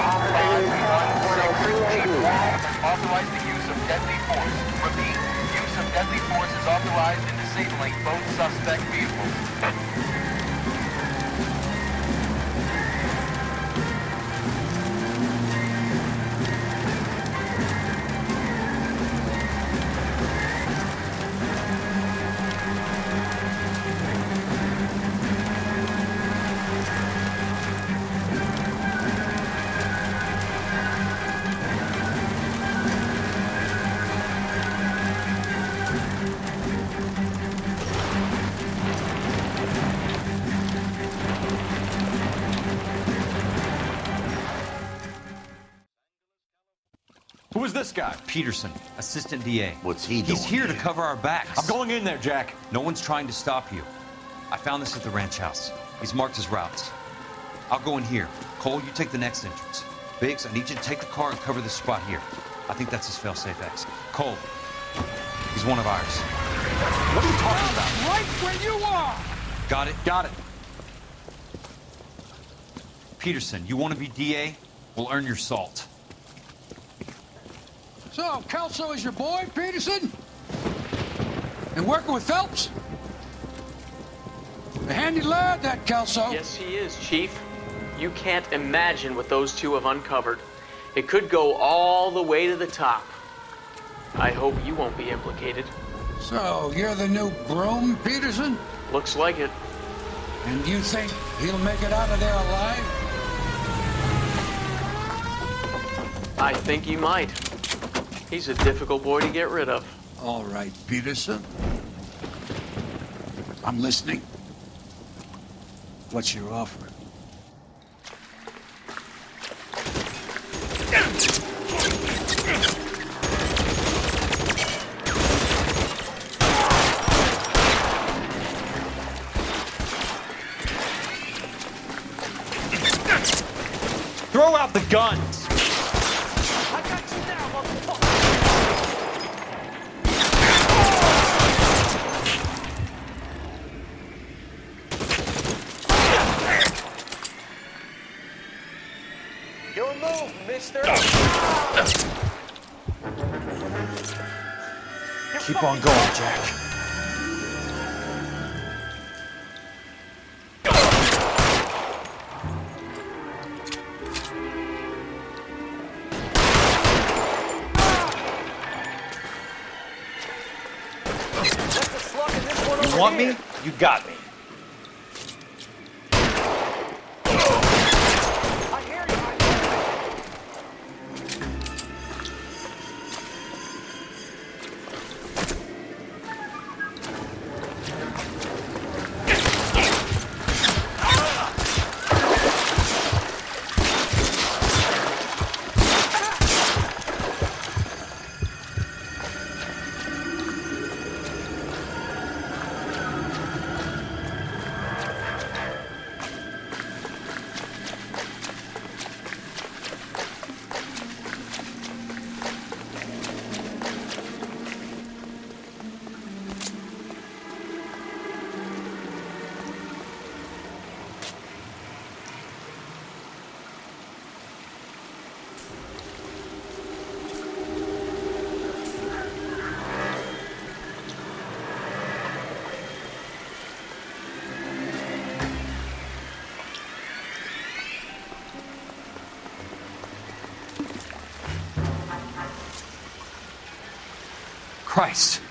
Chief Wall has authorized the use of deadly force. Repeat, use of deadly force is authorized in disabling both suspect vehicles. Who is this guy? Peterson, assistant DA. What's he doing? He's here to cover our backs. I'm going in there, Jack. No one's trying to stop you. I found this at the ranch house. He's marked his routes. I'll go in here. Cole, you take the next entrance. Biggs, I need you to take the car and cover this spot here. I think that's his fail-safe exit. Cole, he's one of ours. What are you talking about? Right where you are! Got it? Got it. Peterson, you want to be DA? We'll earn your salt. So, Kelso is your boy, Peterson? And working with Phelps? A handy lad, that Kelso. Yes, he is, Chief. You can't imagine what those two have uncovered. It could go all the way to the top. I hope you won't be implicated. So, you're the new broom, Peterson? Looks like it. And you think he'll make it out of there alive? I think he might. He's a difficult boy to get rid of. All right, Peterson. I'm listening. What's your offer? Throw out the guns! I got you now, motherfucker! Your move, mister! Keep on going, Jack. You want me? You got me. Christ,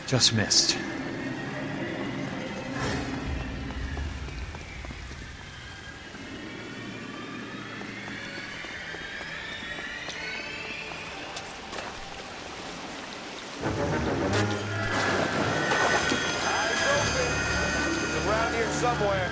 just missed. somewhere.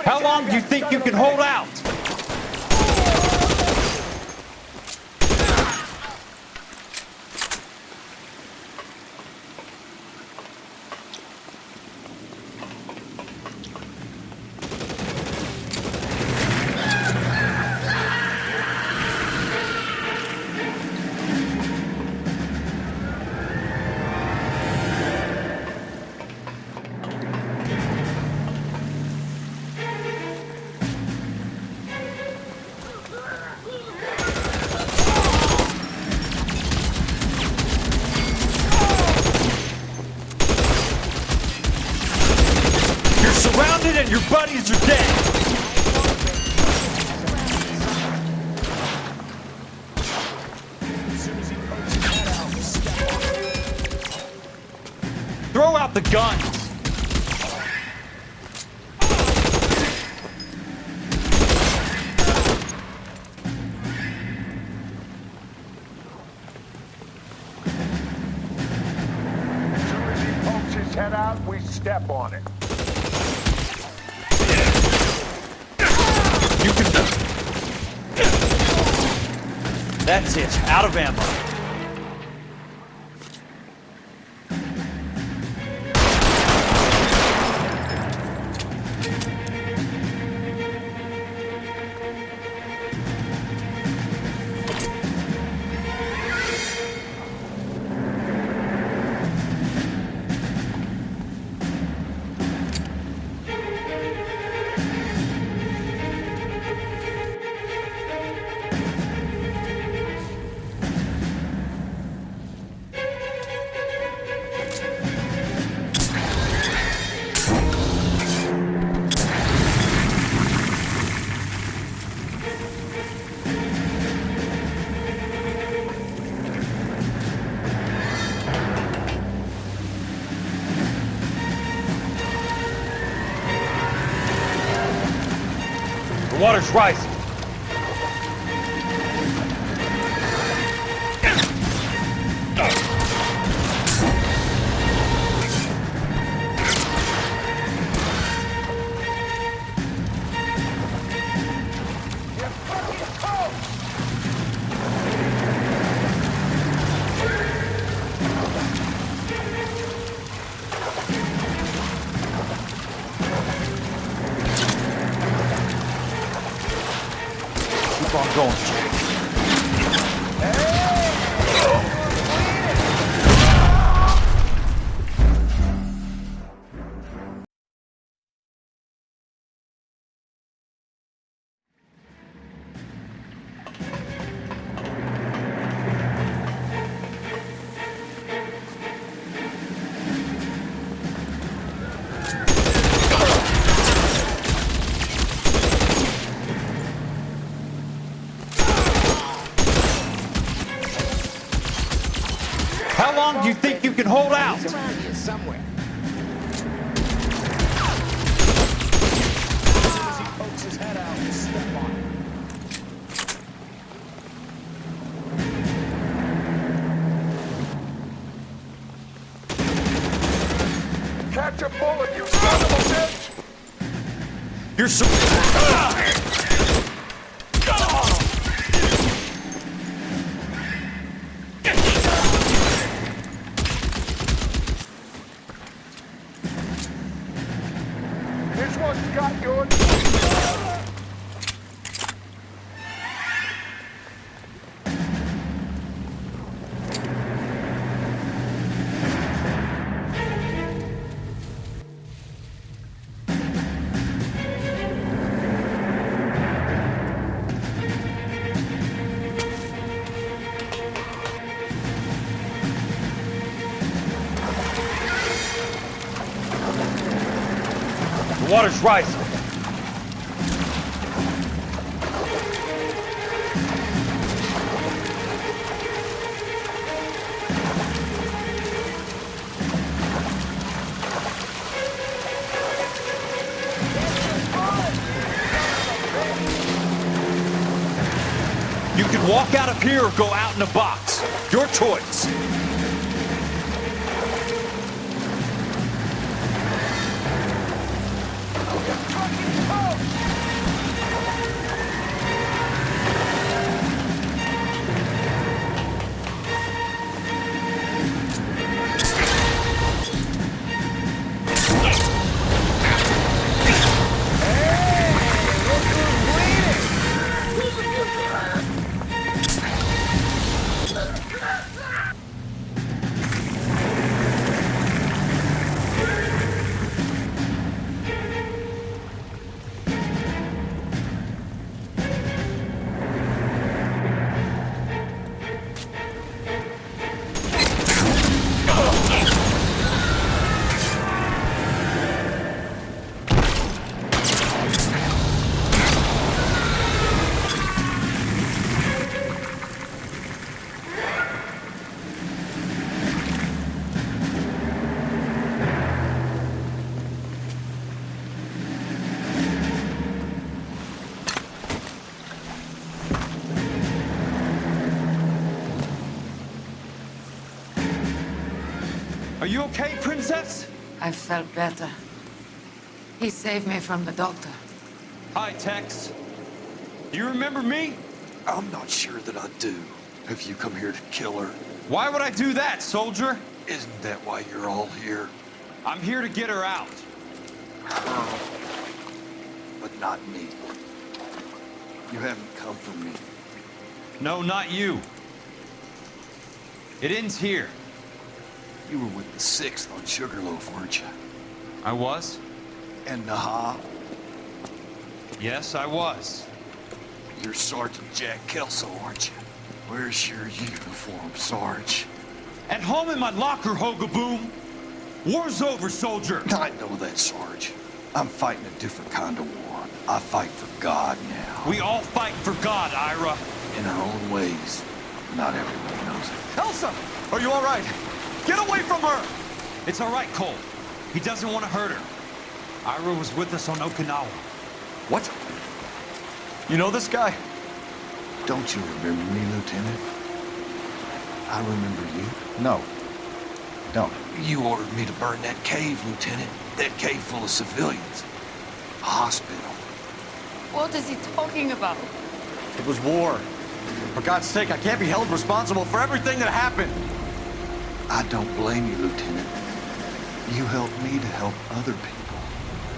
How long do you think you can hold out? Surrounded and your buddies are dead. Throw out the guns. As soon as he pokes his head out, we step on it. That's it. Out of ammo. The water's rising. Keep on going, Jack. How long do you think you can hold out? He's around here somewhere. As soon as he pokes his head out, we step You're so... This one's got your... The water's rising. You can walk out of here or go out in a box. Your choice. Are you okay, Princess? I felt better. He saved me from the doctor. Hi, Tex. Do you remember me? I'm not sure that I do. Have you come here to kill her? Why would I do that, soldier? Isn't that why you're all here? I'm here to get her out. Her. But not me. You haven't come for me. No, not you. It ends here. You were with the 6th on Sugarloaf, weren't you? I was? And Naha? Yes, I was. You're Sergeant Jack Kelso, aren't you? Where's your uniform, Sarge? At home in my locker, Hogaboom. War's over, soldier. I know that, Sarge. I'm fighting a different kind of war. I fight for God now. We all fight for God, Ira. In our own ways. Not everybody knows it. Elsa! Are you all right? Get away from her! It's all right, Cole. He doesn't want to hurt her. Ira was with us on Okinawa. What? You know this guy? Don't you remember me, Lieutenant? I remember you. No. Don't. You ordered me to burn that cave, Lieutenant. That cave full of civilians. A hospital. What is he talking about? It was war. For God's sake, I can't be held responsible for everything that happened. I don't blame you, Lieutenant. You helped me to help other people.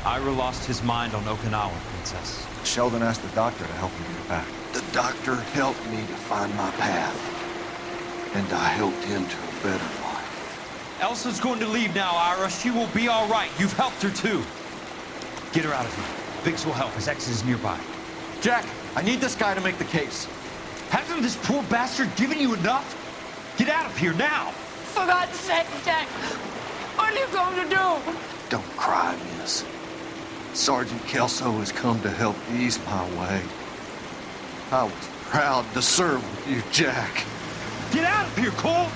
Ira lost his mind on Okinawa, Princess. Sheldon asked the doctor to help him get back. The doctor helped me to find my path. And I helped him to a better life. Elsa's going to leave now, Ira. She will be all right. You've helped her, too. Get her out of here. Biggs will help. His ex is nearby. Jack, I need this guy to make the case. Hasn't this poor bastard given you enough? Get out of here now! For God's sake, Jack! What are you going to do? Don't cry, miss. Sergeant Kelso has come to help ease my way. I was proud to serve with you, Jack. Get out of here, Cole!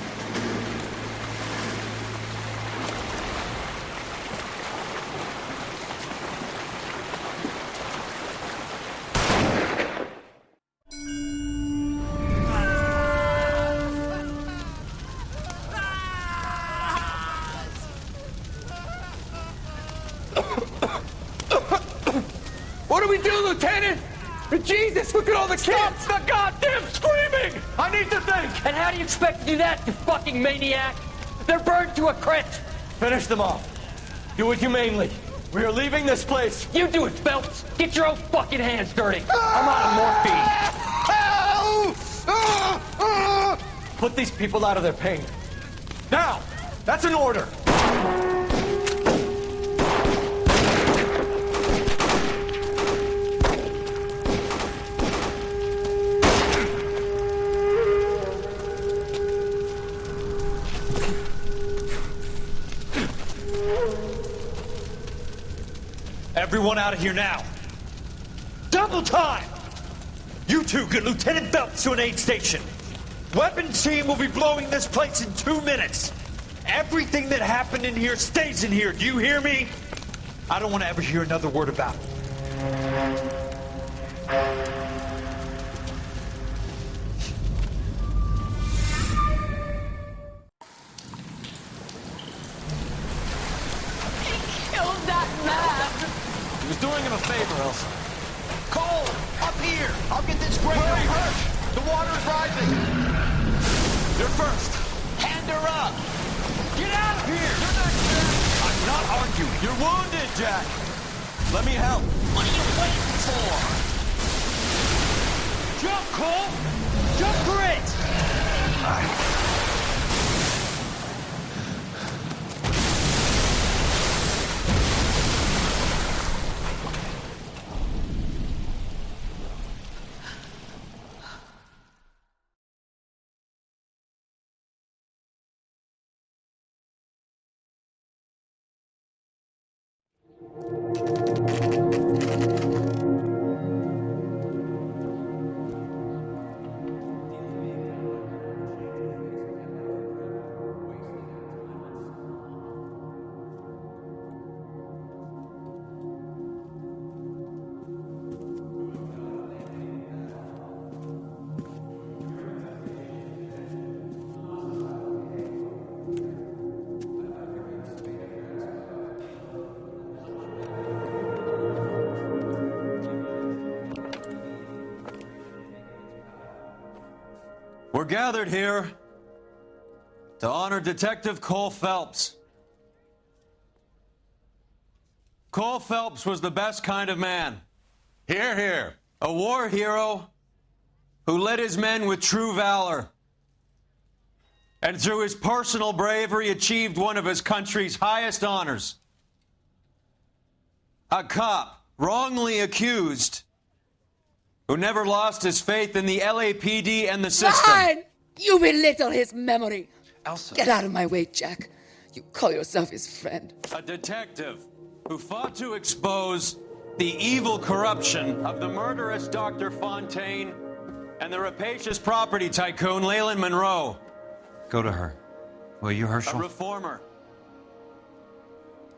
What do we do, Lieutenant? Jesus, look at all the kids! Stop the goddamn screaming! I need to think! And how do you expect to do that, you fucking maniac? They're burned to a crisp! Finish them off. Do it humanely. We are leaving this place. You do it, Phelps! Get your own fucking hands dirty! I'm out of morphine! Put these people out of their pain. Now! That's an order! Everyone out of here now. Double time! You two get Lieutenant Phelps to an aid station. Weapons team will be blowing this place in 2 minutes. Everything that happened in here stays in here. Do you hear me? I don't want to ever hear another word about it. Killed that man! He was doing him a favor, Elsa. Cole! Up here! I'll get this grader! Hurry! The water is rising! You're first! Hand her up! Get out of here! You're not Jack! I'm not arguing. You're wounded, Jack! Let me help. What are you waiting for? Jump, Cole! Jump for it! We're gathered here to honor Detective Cole Phelps. Cole Phelps was the best kind of man. Hear, hear. A war hero who led his men with true valor. And through his personal bravery achieved one of his country's highest honors. A cop wrongly accused who never lost his faith in the LAPD and the system. Fine! You belittle his memory. Elsa. Get out of my way, Jack. You call yourself his friend. A detective who fought to expose the evil corruption of the murderous Dr. Fontaine and the rapacious property tycoon Leyland Monroe. Go to her. Will you, Herschel? A reformer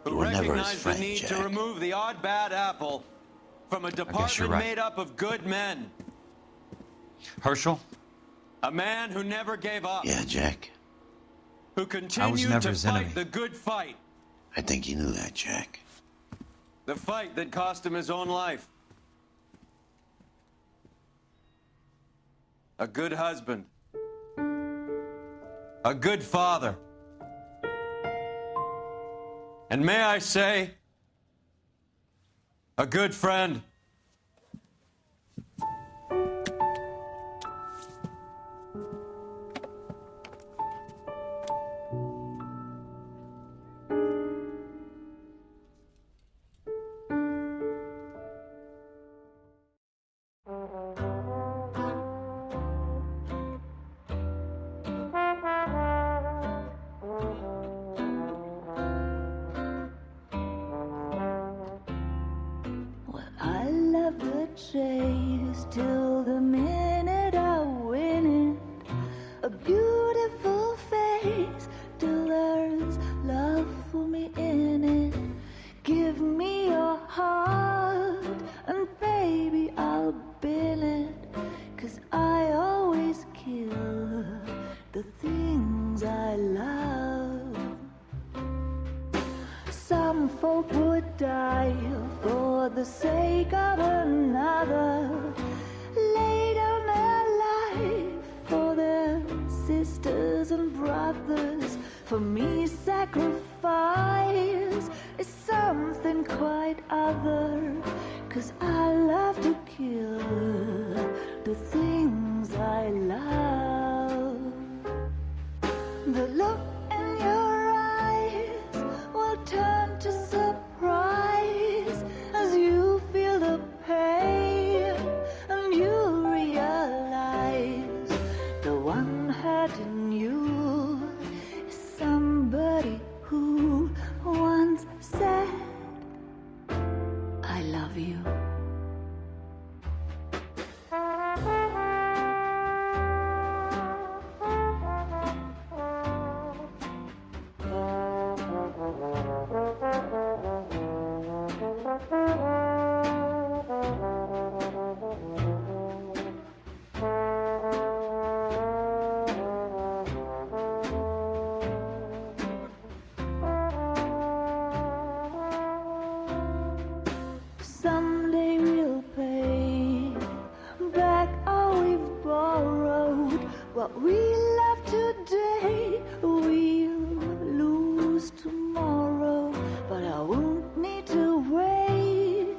who recognized the need to remove the odd bad apple from a department made up of good men. Herschel? A man who never gave up. Yeah, Jack. Who continued to fight the good fight. I think you knew that, Jack. The fight that cost him his own life. A good husband. A good father. And may I say, a good friend. chase till the minute I win it. A beautiful face till there's love for me in it. Give me your heart and baby I'll bill it. 'Cause I always kill the things I love. Some folk would die for the sake of another, lay down their life for their sisters and brothers. For me, sacrifice is something quite other, 'cause I love to kill the things I love. The look in your eyes will turn to surprise as you feel the pain, and you realize the one hurting you is somebody who once said, I love you. Someday we'll pay back all we've borrowed. What we love today, we'll lose tomorrow. But I won't need to wait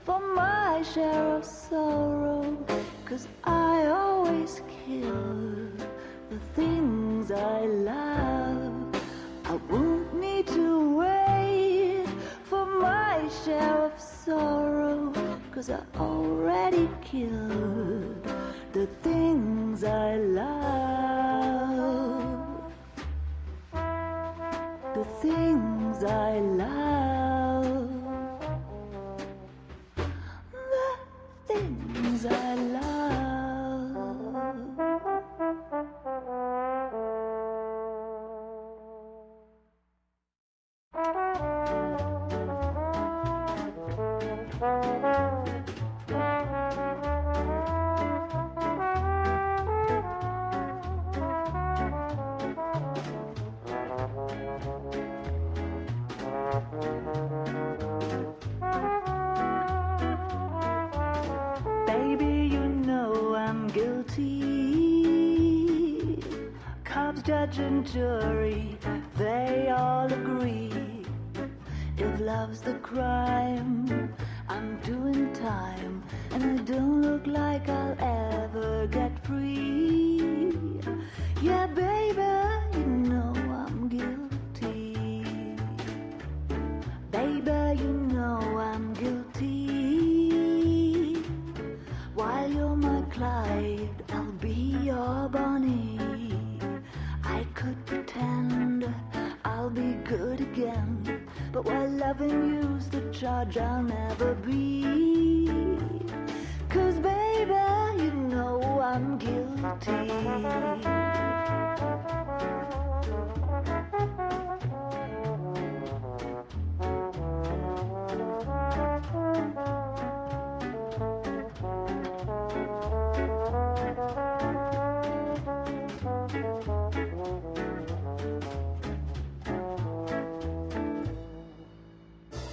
for my share of sorrow, 'cause I always kill the things I love. I won't need to wait for my share of sorrow, 'cause I already killed the things I love. The things I love. The things I love. Baby, you know I'm guilty. Cops, judge, and jury, they all agree. If love's the crime, I'm doing time, and I don't look like I'll ever get free. Yeah, baby, you know I'm guilty. Baby, you know I'm guilty. While you're my Clyde, I'll be your Bonnie. I could pretend I'll be good again, but while loving you's the charge I'll never be. 'Cause baby, you know I'm guilty.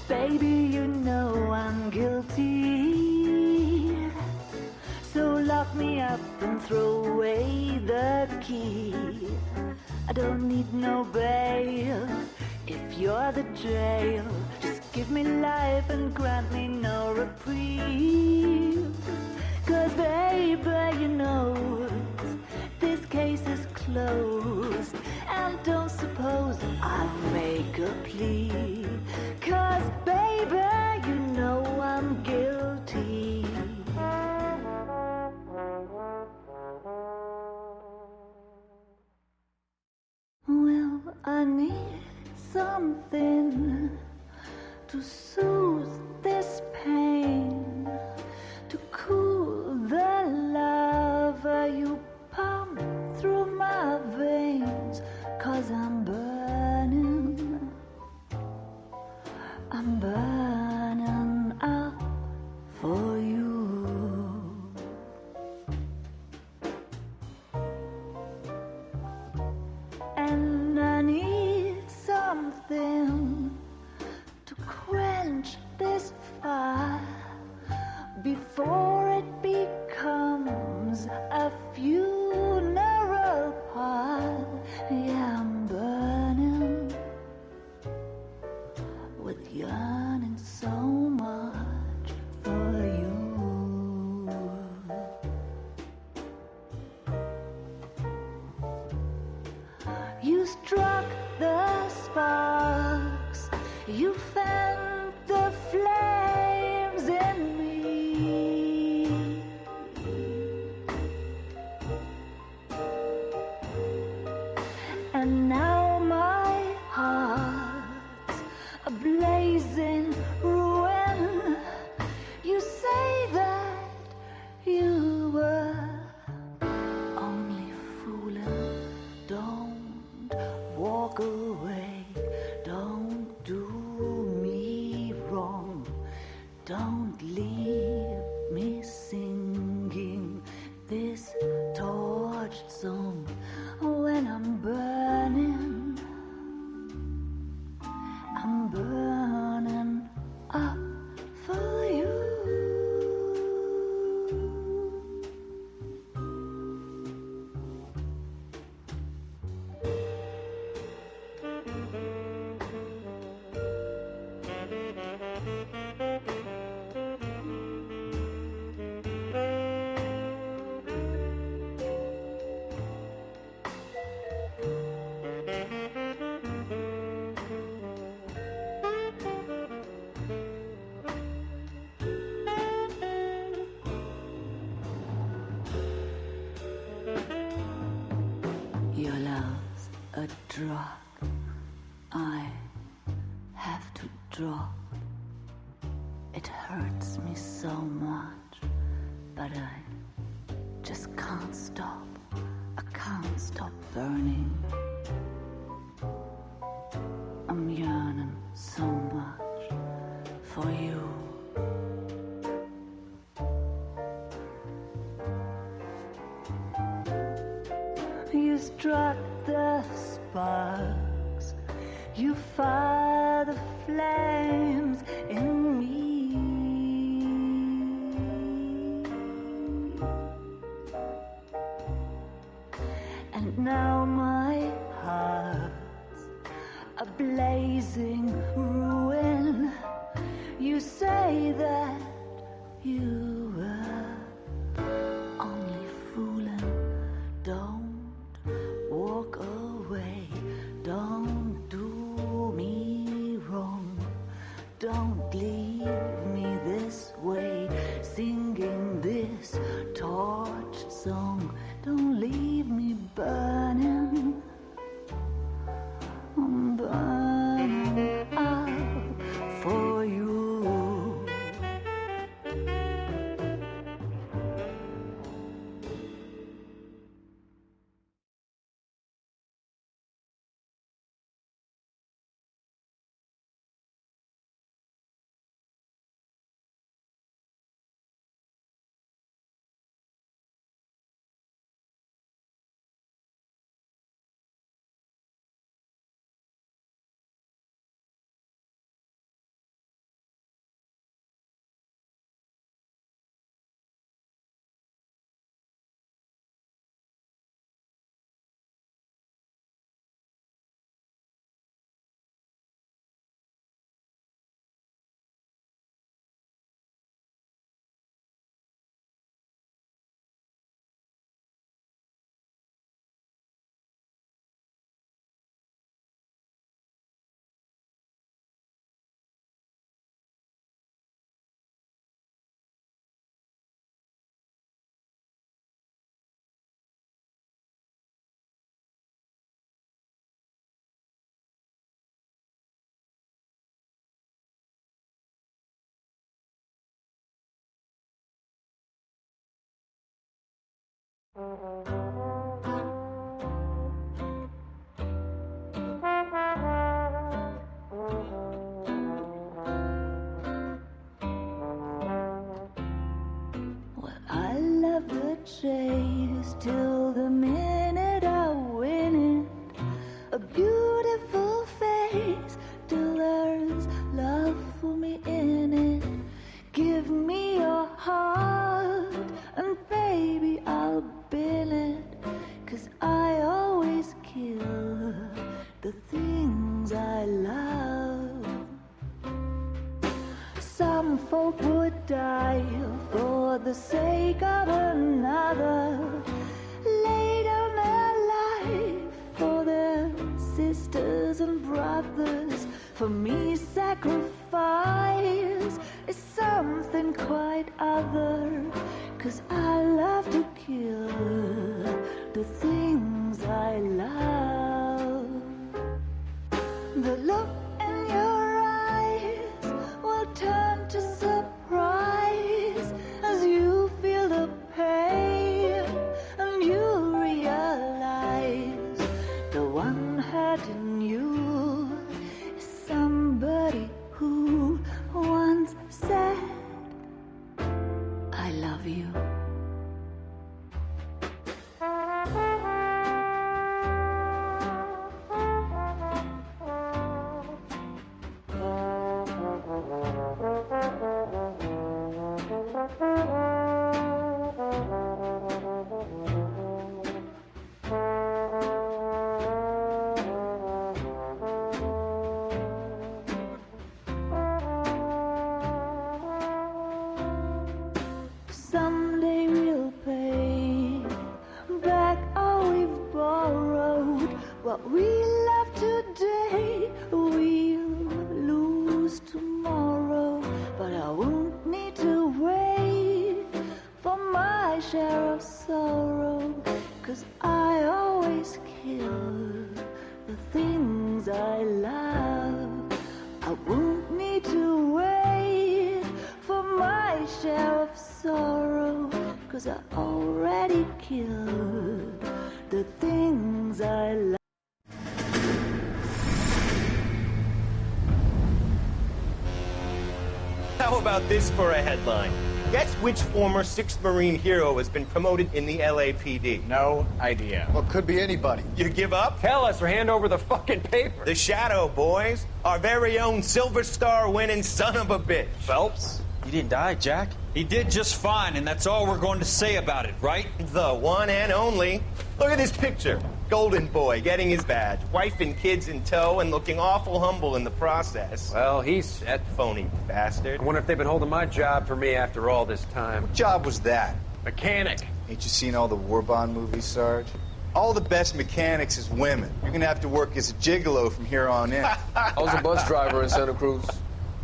Baby, you know I'm guilty. So lock me up and throw away the key. I don't need no bail if you're the jail. Just give me life and grant me no reprieve. 'Cause baby, you know this case is closed, and don't suppose I'll make a plea. 'Cause baby, you know I'm guilty. Well, I need something to soothe this pain, to cool the love you pump through my veins. 'Cause I'm burning up for you. And I need something to quench fire before it becomes a funeral pile. Yeah, I'm burning with yearning so much for you. You struck the sparks, you felt the flames in me. And now my heart's a blazing ruin. You say that you were only fooling. Don't walk away, don't do me wrong. Don't leave me singing this torched song when I'm burning up for you. Your love's a drug I have to drop. It hurts me so much, but I just can't stop. I can't stop burning. I'm yearning so much for you. You struck the sparks, you fire the flames in me. And now my heart's a blazing ruin. You say that you were only fooling. Don't walk away, don't do me wrong. Don't leave me this way, singing this torched song. Don't leave me burning. I'm burning up for you. Well, I love the chase till the minute I win it. A beautiful face till there's love for me in it. would die for the sake of another. Lay down their life for their sisters and brothers. For me, sacrifice is something quite other. 'Cause I love to kill the things I love. The look in your eyes will turn to surprise as you feel the pain and you realize the one hurting you is somebody who once said, I love you. Someday we'll pay back all we've borrowed. What we love today, we'll lose tomorrow. But I won't need to wait for my share of sorrow. 'Cause I always kill the things I love. I won't need to wait for my share of sorrow. 'Cause I already killed the things I love. How about this for a headline? Guess which former 6th Marine hero has been promoted in the LAPD? No idea. Well, could be anybody. You give up? Tell us or hand over the fucking paper. The Shadow, boys. Our very own Silver Star winning son of a bitch. Phelps? He didn't die, Jack. He did just fine, and that's all we're going to say about it, right? The one and only. Look at this picture. Golden boy getting his badge, wife and kids in tow, and looking awful humble in the process. Well, he's set. Phony bastard. I wonder if they've been holding my job for me after all this time. What job was that? Mechanic. Ain't you seen all the war bond movies, Sarge? All the best mechanics is women. You're gonna have to work as a gigolo from here on in. I was a bus driver in Santa Cruz.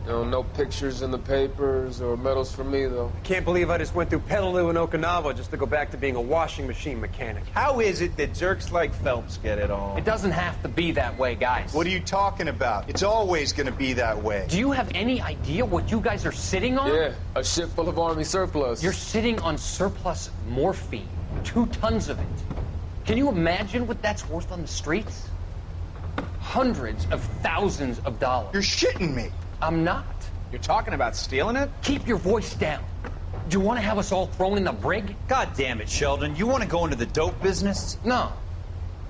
You know, no pictures in the papers or medals for me, though. I can't believe I just went through Petaloo and Okinawa just to go back to being a washing machine mechanic. How is it that jerks like Phelps get it all? It doesn't have to be that way, guys. What are you talking about? It's always gonna be that way. Do you have any idea what you guys are sitting on? Yeah, a ship full of Army surplus. You're sitting on surplus morphine. 2 tons of it. Can you imagine what that's worth on the streets? Hundreds of thousands of dollars. You're shitting me. I'm not. You're talking about stealing it? Keep your voice down. Do you want to have us all thrown in the brig? God damn it, Sheldon. You want to go into the dope business? No.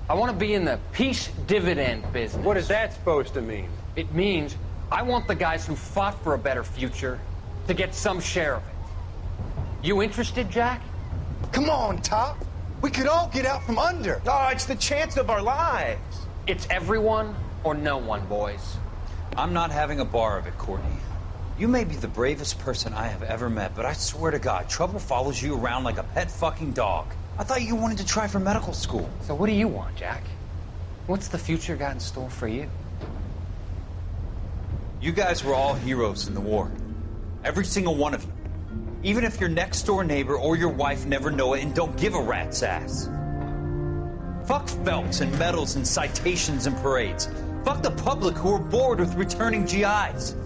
I want to be in the peace dividend business. What is that supposed to mean? It means I want the guys who fought for a better future to get some share of it. You interested, Jack? Come on, Top. We could all get out from under. Oh, it's the chance of our lives. It's everyone or no one, boys. I'm not having a bar of it, Courtney. You may be the bravest person I have ever met, but I swear to God, trouble follows you around like a pet fucking dog. I thought you wanted to try for medical school. So what do you want, Jack? What's the future got in store for you? You guys were all heroes in the war. Every single one of you. Even if your next door neighbor or your wife never know it and don't give a rat's ass. Fuck Phelps and medals and citations and parades. Fuck the public who are bored with returning GIs.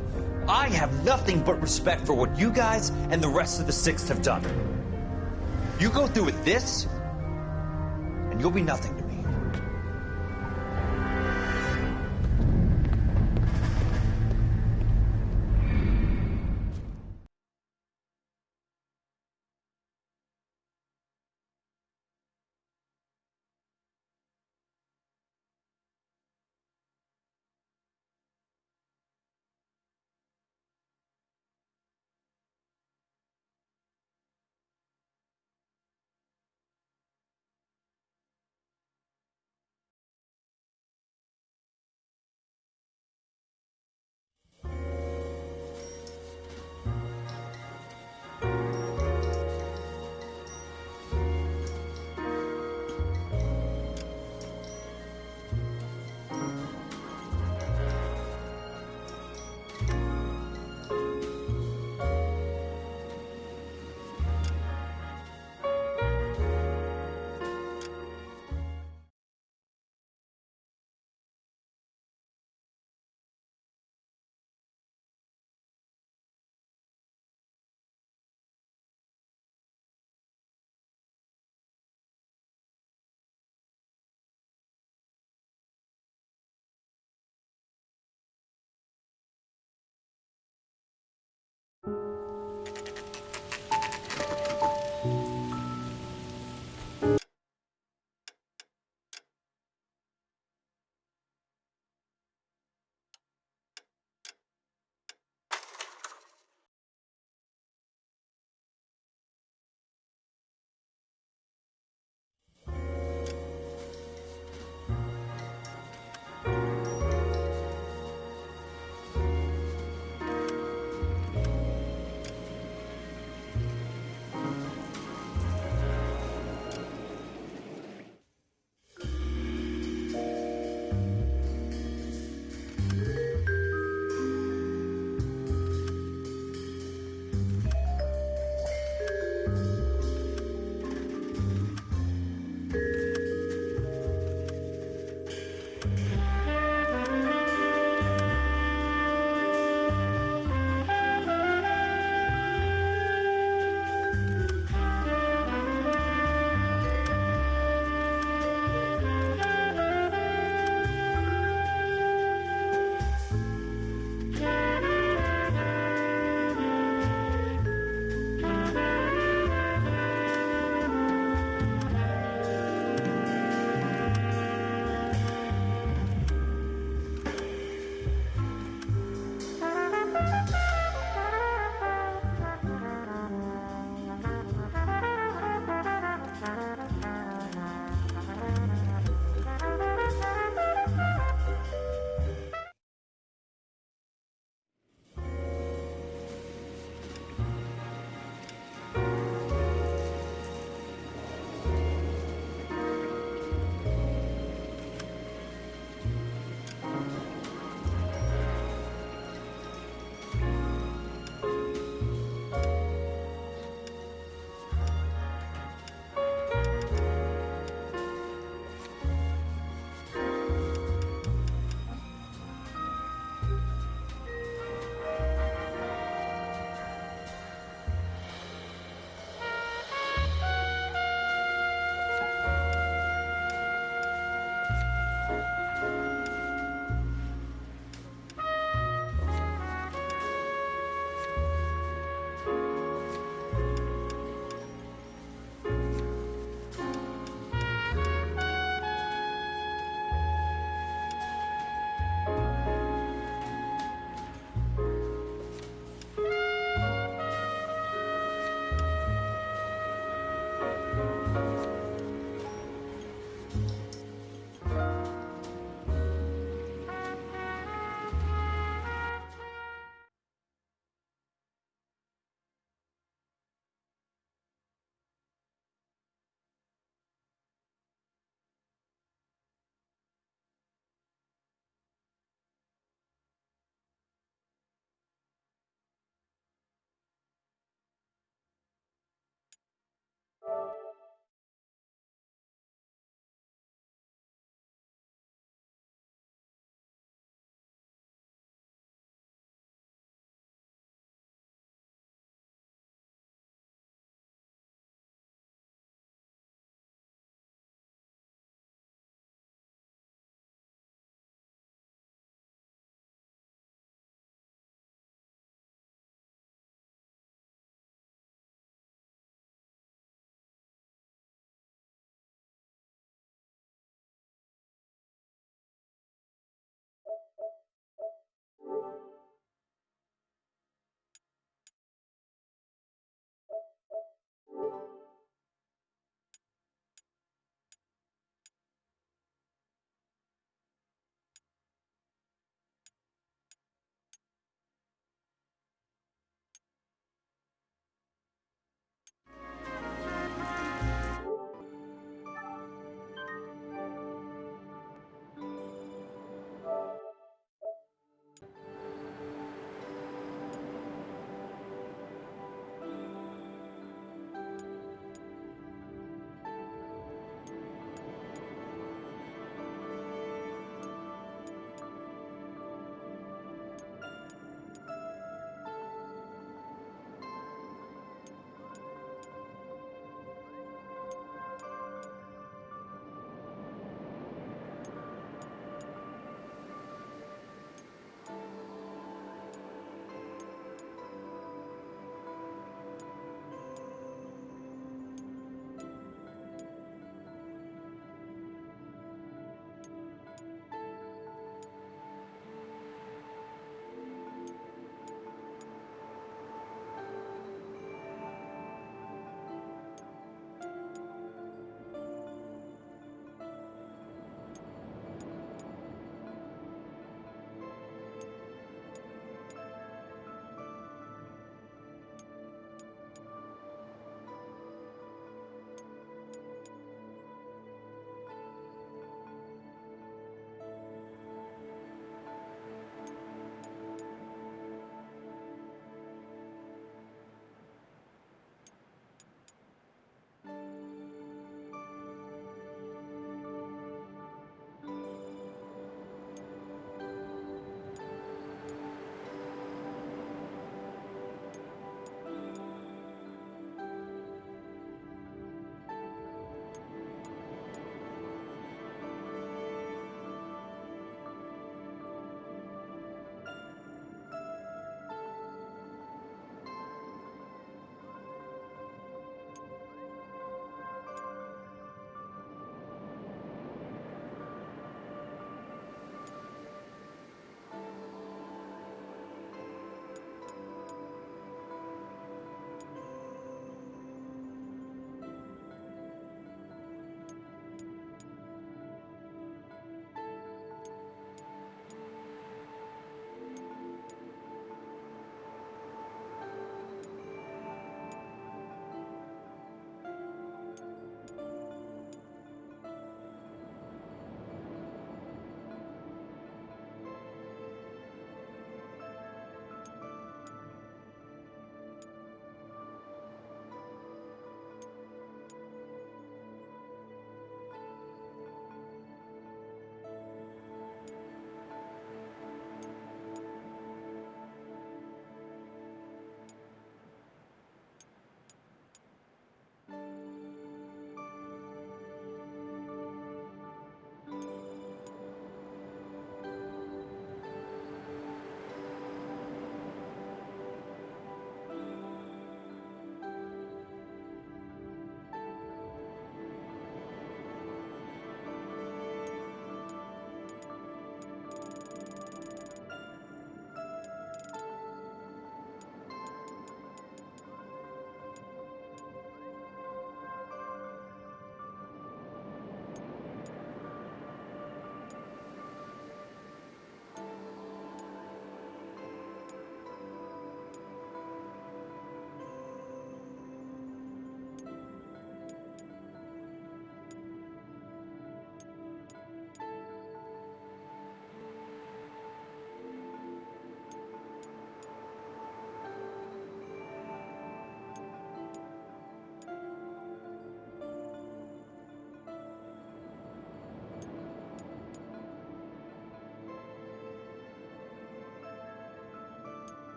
I have nothing but respect for what you guys and the rest of the 6th have done. You go through with this, and you'll be nothing to me.